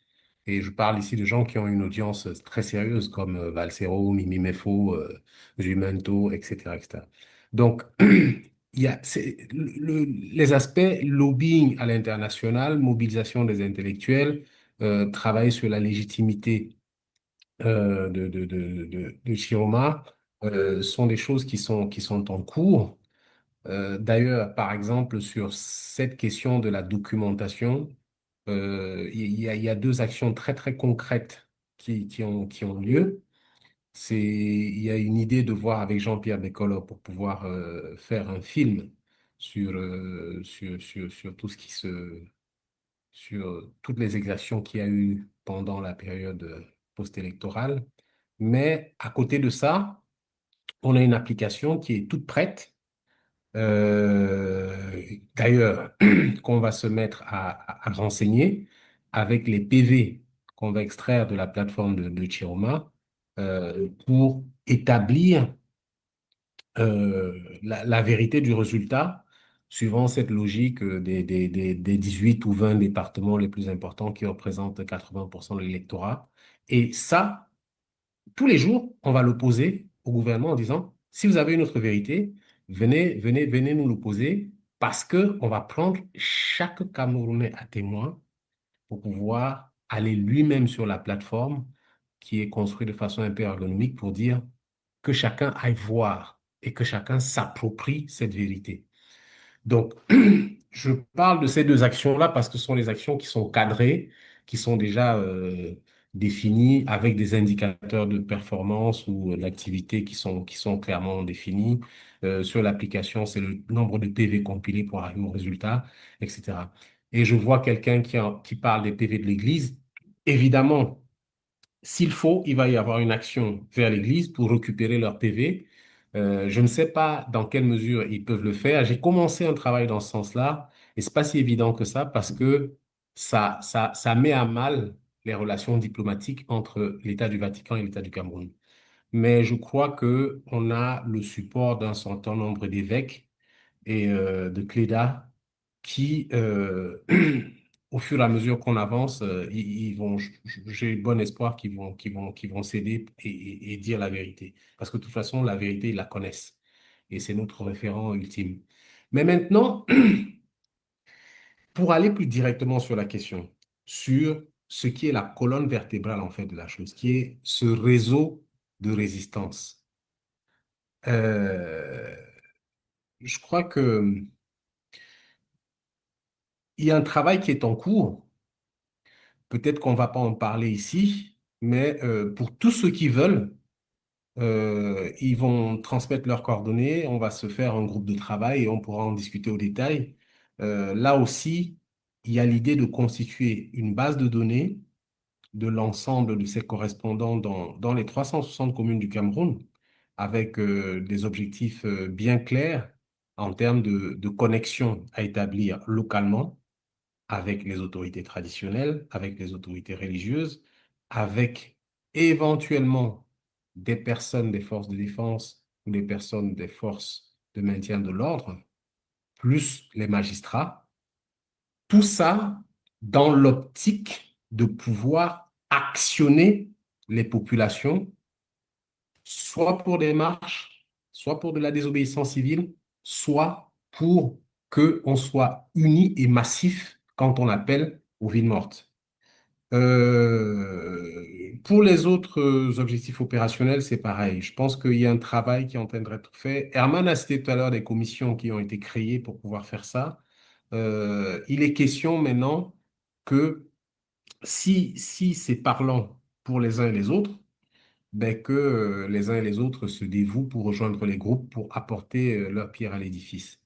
Et je parle ici de gens qui ont une audience très sérieuse comme Valsero, Mimi Mefo, Jumento, etc., etc. Donc, il y a les aspects lobbying à l'international, mobilisation des intellectuels, travail sur la légitimité de Chiroma sont des choses qui sont en cours. D'ailleurs, par exemple, sur cette question de la documentation, il y a 2 actions très, très concrètes qui ont lieu. Il y a une idée de voir avec Jean-Pierre Bécolo pour pouvoir faire un film sur tout ce sur toutes les exactions qu'il y a eu pendant la période post-électorale. Mais à côté de ça, on a une application qui est toute prête. D'ailleurs, qu'on va se mettre à renseigner avec les PV qu'on va extraire de la plateforme de Chiroma pour établir la vérité du résultat suivant cette logique des 18 ou 20 départements les plus importants qui représentent 80% de l'électorat. Et ça, tous les jours, on va l'opposer au gouvernement en disant, si vous avez une autre vérité, venez nous l'opposer parce que on va prendre chaque Camerounais à témoin pour pouvoir aller lui-même sur la plateforme qui est construite de façon un peu ergonomique pour dire que chacun aille voir et que chacun s'approprie cette vérité. Donc, je parle de ces deux actions-là parce que ce sont les actions qui sont cadrées, qui sont déjà définies avec des indicateurs de performance ou d'activité qui sont clairement définis. Sur l'application, c'est le nombre de PV compilés pour arriver au résultat, etc. Et je vois quelqu'un qui parle des PV de l'Église. Évidemment, s'il faut, il va y avoir une action vers l'Église pour récupérer leur PV. Je ne sais pas dans quelle mesure ils peuvent le faire. J'ai commencé un travail dans ce sens-là et c'est pas si évident que ça parce que ça met à mal les relations diplomatiques entre l'État du Vatican et l'État du Cameroun. Mais je crois que on a le support d'un certain nombre d'évêques et de clédas qui, au fur et à mesure qu'on avance, ils vont, j'ai bon espoir qu'ils vont céder et dire la vérité. Parce que de toute façon, la vérité, ils la connaissent. Et c'est notre référent ultime. Mais maintenant, pour aller plus directement sur la question, sur ce qui est la colonne vertébrale, en fait, de la chose, qui est ce réseau de résistance. Euh, je crois que il y a un travail qui est en cours. Peut-être qu'on ne va pas en parler ici, mais pour tous ceux qui veulent, ils vont transmettre leurs coordonnées, on va se faire un groupe de travail et on pourra en discuter au détail. Là aussi, il y a l'idée de constituer une base de données de l'ensemble de ces correspondants dans les 360 communes du Cameroun, avec des objectifs bien clairs en termes de connexion à établir localement avec les autorités traditionnelles, avec les autorités religieuses, avec éventuellement des personnes des forces de défense ou des personnes des forces de maintien de l'ordre, plus les magistrats. Tout ça dans l'optique de pouvoir actionner les populations, soit pour des marches, soit pour de la désobéissance civile, soit pour qu'on soit unis et massif quand on appelle aux villes mortes. Pour les autres objectifs opérationnels, c'est pareil. Je pense qu'il y a un travail qui est en train d'être fait. Herman a cité tout à l'heure des commissions qui ont été créées pour pouvoir faire ça. Il est question maintenant que si c'est parlant pour les uns et les autres, ben que les uns et les autres se dévouent pour rejoindre les groupes pour apporter leur pierre à l'édifice.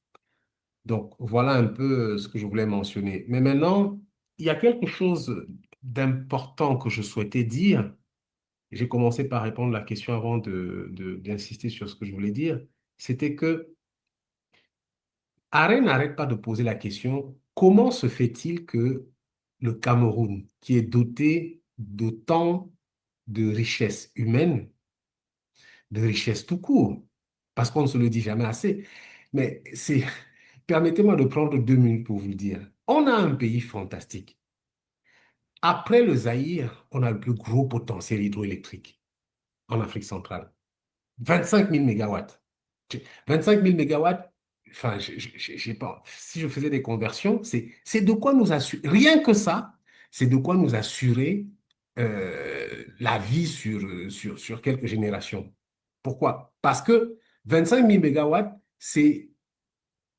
Donc, voilà un peu ce que je voulais mentionner. Mais maintenant, il y a quelque chose d'important que je souhaitais dire. J'ai commencé par répondre à la question avant d'insister sur ce que je voulais dire. C'était que Arène n'arrête pas de poser la question, comment se fait-il que le Cameroun, qui est doté d'autant de richesses humaines, de richesses tout court, parce qu'on ne se le dit jamais assez, mais c'est, permettez-moi de prendre 2 minutes pour vous le dire. On a un pays fantastique. Après le Zaïre, on a le plus gros potentiel hydroélectrique en Afrique centrale. 25 000 mégawatts. 25 000 mégawatts, enfin, j'ai pas, si je faisais des conversions, c'est de quoi nous assurer, rien que ça, c'est de quoi nous assurer la vie sur quelques générations. Pourquoi? Parce que 25 000 mégawatts, c'est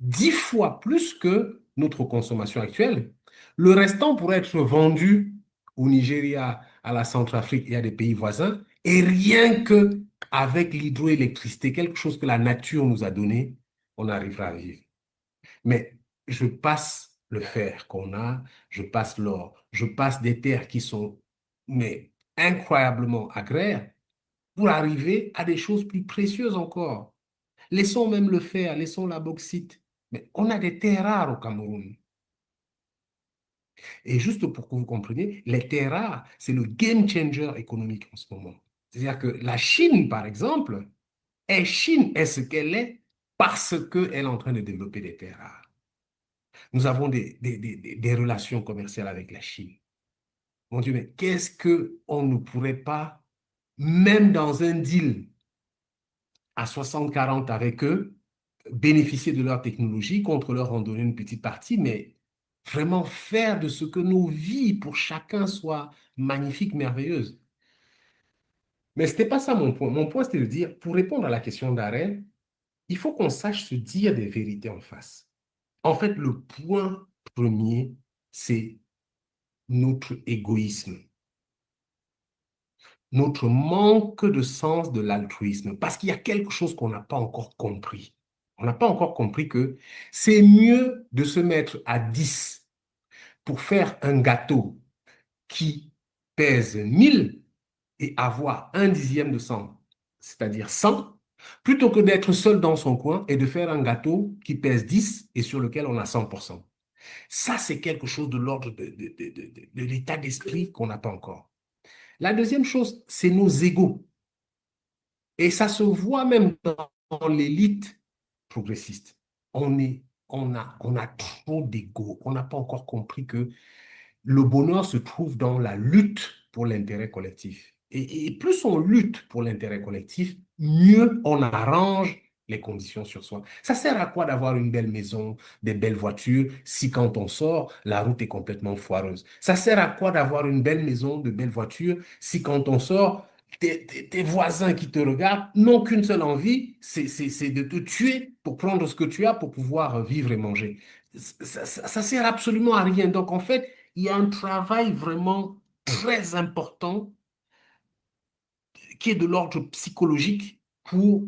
10 fois plus que notre consommation actuelle. Le restant pourrait être vendu au Nigeria, à la Centrafrique et à des pays voisins. Et rien que avec l'hydroélectricité, quelque chose que la nature nous a donné, on arrivera à vivre. Mais je passe le fer qu'on a, je passe l'or, je passe des terres qui sont mais incroyablement agraires pour arriver à des choses plus précieuses encore. Laissons même le fer, laissons la bauxite. Mais on a des terres rares au Cameroun. Et juste pour que vous compreniez, les terres rares, c'est le game changer économique en ce moment. C'est-à-dire que la Chine, par exemple, Chine est ce qu'elle est parce qu'elle est en train de développer des terres rares. Nous avons des relations commerciales avec la Chine. Mon Dieu, mais qu'est-ce qu'on ne pourrait pas, même dans un deal à 60-40 avec eux, bénéficier de leur technologie contre leur en donner une petite partie, mais vraiment faire de ce que nos vies pour chacun soient magnifiques, merveilleuses. Mais ce n'était pas ça mon point. Mon point, c'était de dire, pour répondre à la question d'Arène, il faut qu'on sache se dire des vérités en face. En fait, le point premier, c'est notre égoïsme, notre manque de sens de l'altruisme, parce qu'il y a quelque chose qu'on n'a pas encore compris. On n'a pas encore compris que c'est mieux de se mettre à 10 pour faire un gâteau qui pèse 1000 et avoir un dixième de 100, c'est-à-dire 100, plutôt que d'être seul dans son coin et de faire un gâteau qui pèse 10 et sur lequel on a 100%. Ça, c'est quelque chose de l'ordre de l'état d'esprit qu'on n'a pas encore. La deuxième chose, c'est nos égos. Et ça se voit même dans l'élite progressiste. On a trop d'égos. On n'a pas encore compris que le bonheur se trouve dans la lutte pour l'intérêt collectif. Et plus on lutte pour l'intérêt collectif, mieux on arrange les conditions sur soi. Ça sert à quoi d'avoir une belle maison, des belles voitures, si quand on sort, la route est complètement foireuse? Ça sert à quoi d'avoir une belle maison, de belles voitures, si quand on sort, tes voisins qui te regardent n'ont qu'une seule envie, c'est de te tuer pour prendre ce que tu as pour pouvoir vivre et manger. Ça sert absolument à rien. Donc, en fait, il y a un travail vraiment très important qui est de l'ordre psychologique pour,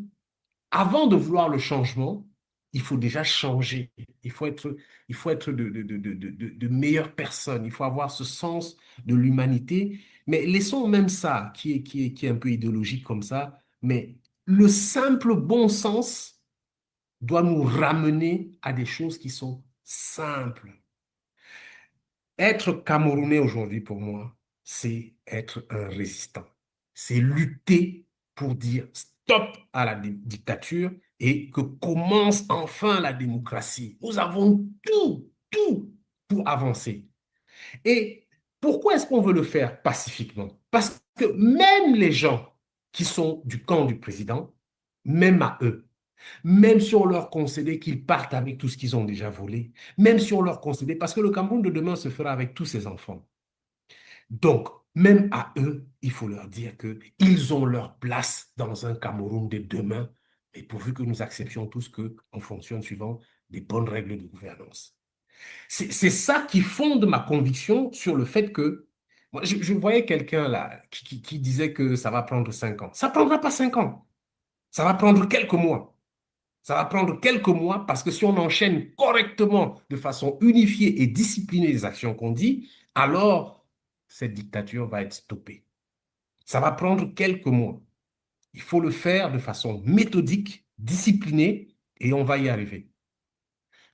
avant de vouloir le changement, il faut déjà changer. Il faut être de meilleures personnes. Il faut avoir ce sens de l'humanité. Mais laissons même ça, qui est un peu idéologique comme ça. Mais le simple bon sens doit nous ramener à des choses qui sont simples. Être Camerounais aujourd'hui, pour moi, c'est être un résistant. C'est lutter pour dire stop à la dictature et que commence enfin la démocratie. Nous avons tout pour avancer. Et pourquoi est-ce qu'on veut le faire pacifiquement? Parce que même les gens qui sont du camp du président, même à eux, même si on leur concédait qu'ils partent avec tout ce qu'ils ont déjà volé, même si on leur concédait, parce que le Cameroun de demain se fera avec tous ses enfants. Donc, même à eux, il faut leur dire qu'ils ont leur place dans un Cameroun de demain, et pourvu que nous acceptions tous qu'on fonctionne suivant des bonnes règles de gouvernance. C'est ça qui fonde ma conviction sur le fait que, moi, je voyais quelqu'un là qui disait que ça va prendre 5 ans. Ça ne prendra pas 5 ans. Ça va prendre quelques mois. Ça va prendre quelques mois parce que si on enchaîne correctement, de façon unifiée et disciplinée les actions qu'on dit, alors cette dictature va être stoppée. Ça va prendre quelques mois. Il faut le faire de façon méthodique, disciplinée, et on va y arriver.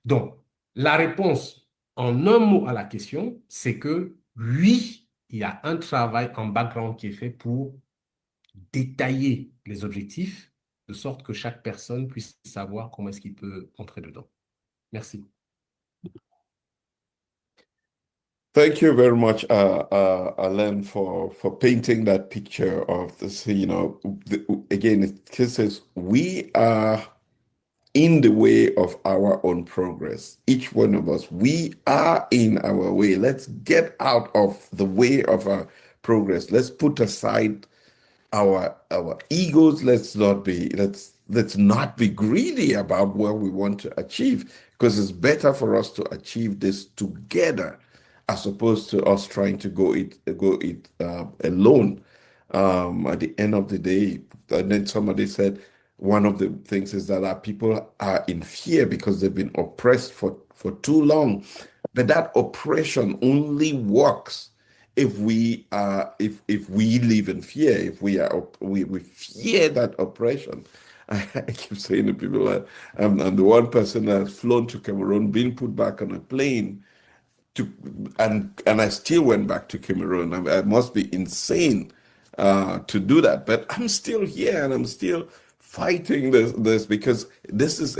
Donc, la réponse en un mot à la question, c'est que oui, il y a un travail en background qui est fait pour détailler les objectifs, de sorte que chaque personne puisse savoir comment est-ce qu'il peut entrer dedans. Merci. Thank you very much, Alain, for painting that picture of this. Again, it says we are in the way of our own progress. Each one of us, we are in our way. Let's get out of the way of our progress. Let's put aside our egos. Let's not be greedy about what we want to achieve, because it's better for us to achieve this together as opposed to us trying to go it alone. At the end of the day, and then somebody said one of the things is that our people are in fear because they've been oppressed for too long. But that oppression only works if we live in fear, if we fear that oppression. I keep saying to people that I'm the one person that's flown to Cameroon, been put back on a plane, and I still went back to Cameroon. I must be insane to do that. But I'm still here and I'm still fighting this because this is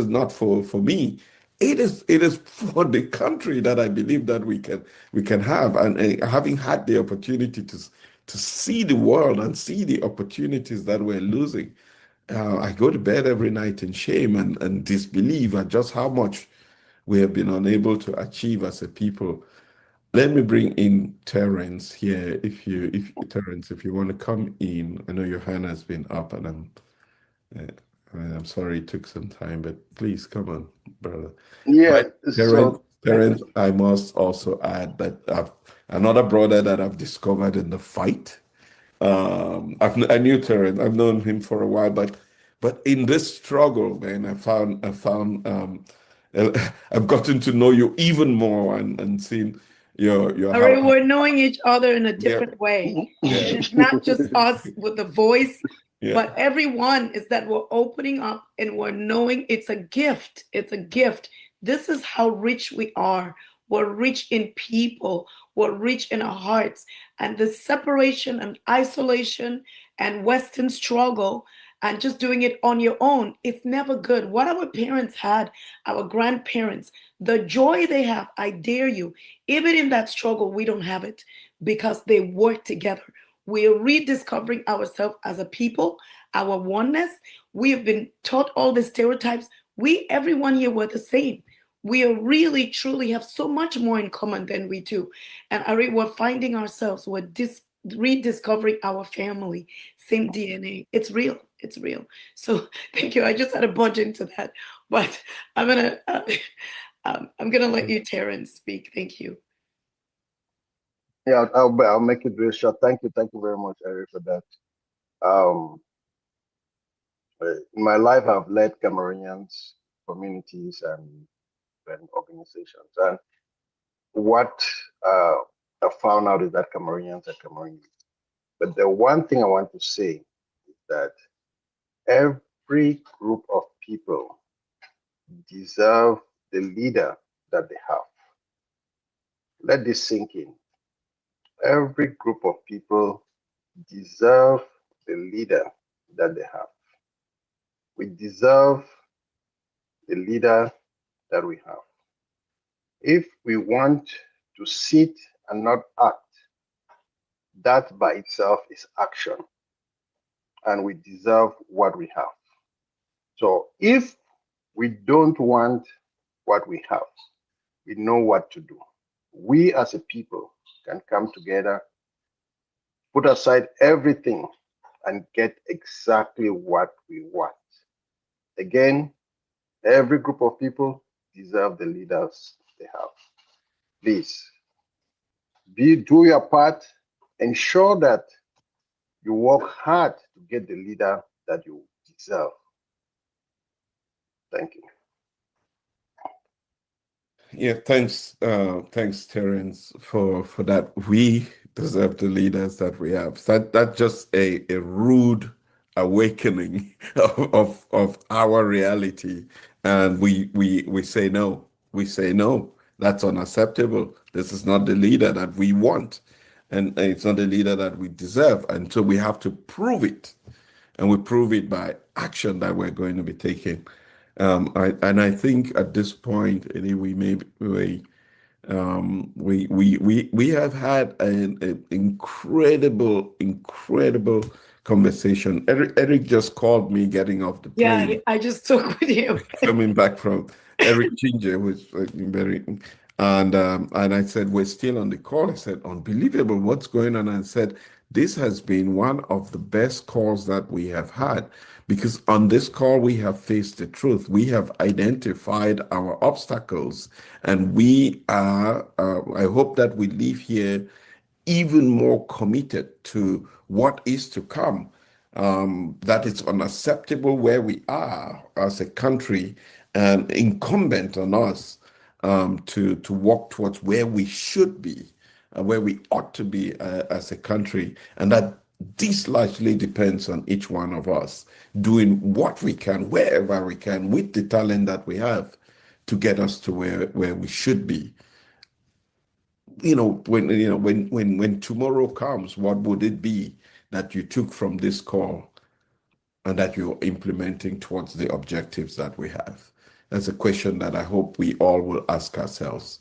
not for me. It is for the country that I believe that we can have, and having had the opportunity to see the world and see the opportunities that we're losing. I go to bed every night in shame and disbelief at just how much we have been unable to achieve as a people. Let me bring in Terence here. Terence, if you want to come in, I know your hand has been up, and I'm sorry it took some time, but please come on, brother. Yeah, Terence, I must also add that another brother that I've discovered in the fight. I knew Terence. I've known him for a while, but in this struggle, man, I found I've gotten to know you even more and seen your We're knowing each other in a different way. Yeah. It's not just us with the voice, Yeah. but everyone is that we're opening up and we're knowing it's a gift. It's a gift. This is how rich we are. We're rich in people. We're rich in our hearts. And the separation and isolation and Western struggle and just doing it on your own, it's never good. What our parents had, our grandparents, the joy they have, I dare you, even in that struggle, we don't have it because they work together. We're rediscovering ourselves as a people, our oneness. We have been taught all the stereotypes. Everyone here, we're the same. We are really, truly have so much more in common than we do. And Ari, we're finding ourselves, we're rediscovering our family, same DNA. It's real. It's real. So thank you. I just had to budge into that, but I'm gonna let you, Terence, speak. Thank you. Yeah, I'll make it real short. Thank you very much, Eric, for that. In my life, I've led Cameroonians, communities, and organizations. And what I found out is that Cameroonians are Cameroonians. But the one thing I want to say is that every group of people deserve the leader that they have. Let this sink in. Every group of people deserve the leader that they have. We deserve the leader that we have. If we want to sit and not act, that by itself is action. And we deserve what we have. So if we don't want what we have, we know what to do. We as a people can come together, put aside everything, and get exactly what we want. Again, every group of people deserve the leaders they have. Please, do your part, ensure that you work hard to get the leader that you deserve. Thank you. Yeah, thanks, Terence, for that. We deserve the leaders that we have. So that's just a rude awakening of our reality, and we say no. We say no. That's unacceptable. This is not the leader that we want, and it's not the leader that we deserve. And so we have to prove it, and we prove it by action that we're going to be taking. I think at this point, we have had an incredible conversation. Eric just called me getting off the plane. Yeah, I just took with you. Coming back from Eric Chinje was very, and I said, we're still on the call. I said, unbelievable, what's going on? And I said, this has been one of the best calls that we have had, because on this call, we have faced the truth. We have identified our obstacles, and we are, I hope that we leave here even more committed to what is to come. That it's unacceptable where we are as a country, and incumbent on us to walk towards where we should be, where we ought to be as a country, and that this largely depends on each one of us doing what we can, wherever we can, with the talent that we have, to get us to where we should be. when tomorrow comes, what would it be that you took from this call and that you're implementing towards the objectives that we have? That's a question that I hope we all will ask ourselves.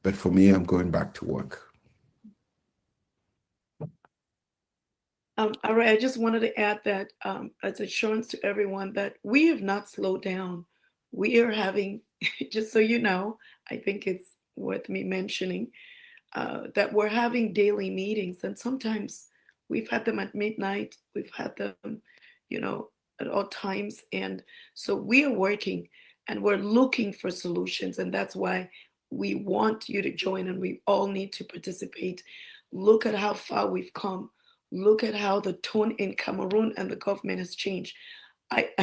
But for me, I'm going back to work. All right, I just wanted to add that as assurance to everyone that we have not slowed down. We are having, just so you know, I think it's worth me mentioning that we're having daily meetings, and sometimes we've had them at midnight, we've had them, at all times. And so we are working and we're looking for solutions, and that's why we want you to join and we all need to participate. Look at how far we've come. Look at how the tone in Cameroon and the government has changed. There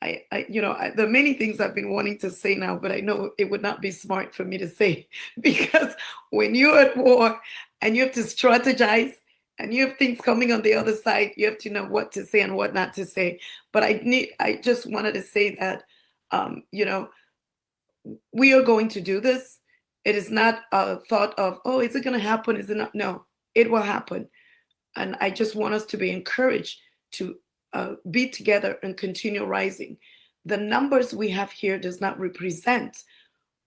are many things I've been wanting to say now, but I know it would not be smart for me to say because when you're at war and you have to strategize and you have things coming on the other side, you have to know what to say and what not to say. But I just wanted to say that, we are going to do this. It is not a thought of, oh, is it going to happen? Is it not? No, it will happen. And I just want us to be encouraged to be together and continue rising. The numbers we have here does not represent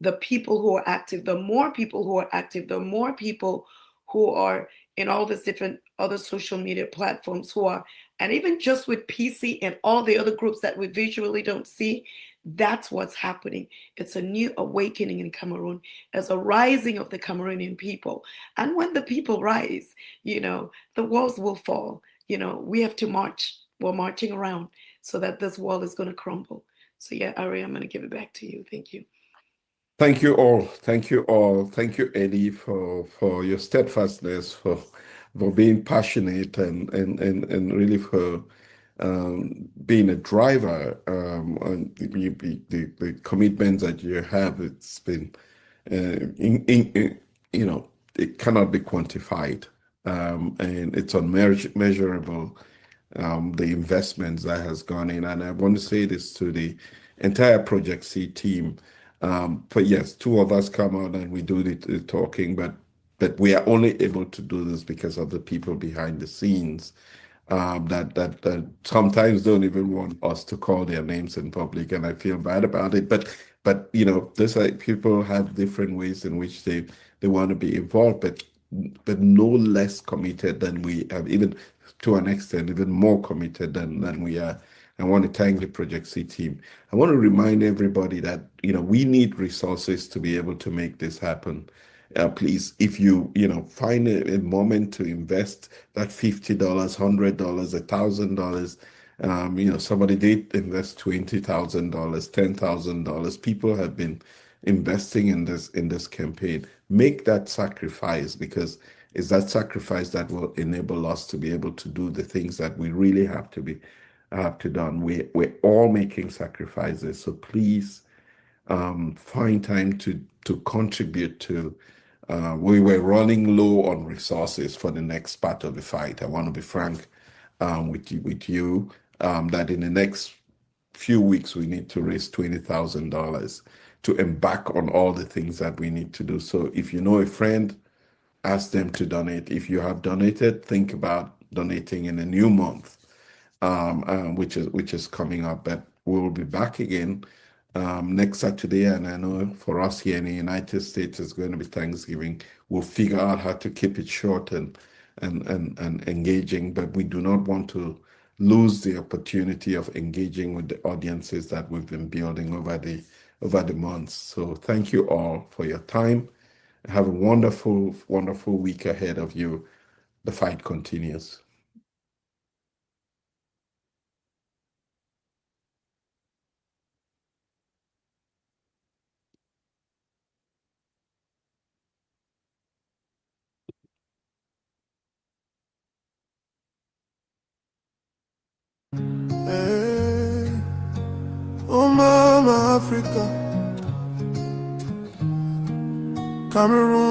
the people who are active. The more people who are active, the more people who are in all these different other social media platforms who are, and even just with PC and all the other groups that we visually don't see, that's what's happening. It's a new awakening in Cameroon. There's a rising of the Cameroonian people. And when the people rise, the walls will fall. We have to march. We're marching around so that this wall is going to crumble. So yeah, Ari, I'm going to give it back to you. Thank you. Thank you all. Thank you all. Thank you, Eddie, for your steadfastness, for being passionate and really for being a driver, and the commitments that you have. It's been, it cannot be quantified, and it's unmeasurable. The investments that has gone in, and I want to say this to the entire Project C team. But yes, two of us come out and we do the talking, but we are only able to do this because of the people behind the scenes that sometimes don't even want us to call their names in public, and I feel bad about it. But this people have different ways in which they want to be involved, but no less committed than we have, even to an extent, even more committed than we are. I want to thank the Project C team. I want to remind everybody that we need resources to be able to make this happen. Please, if you find a moment to invest that $50, $100, $1,000, somebody did invest $20,000, $10,000. People have been investing in this campaign. Make that sacrifice, because it's that sacrifice that will enable us to be able to do the things that we really have to done. We're all making sacrifices, so please find time to contribute to. We were running low on resources for the next part of the fight. I want to be frank with you that in the next few weeks we need to raise $20,000 to embark on all the things that we need to do. So if you know a friend, ask them to donate. If you have donated, think about donating in a new month, which is coming up. But we will be back again next Saturday, and I know for us here in the United States, it's going to be Thanksgiving. We'll figure out how to keep it short and engaging, but we do not want to lose the opportunity of engaging with the audiences that we've been building over the months. So thank you all for your time. Have a wonderful, wonderful week ahead of you. The fight continues. Hey, oh mama Africa, Cameroon.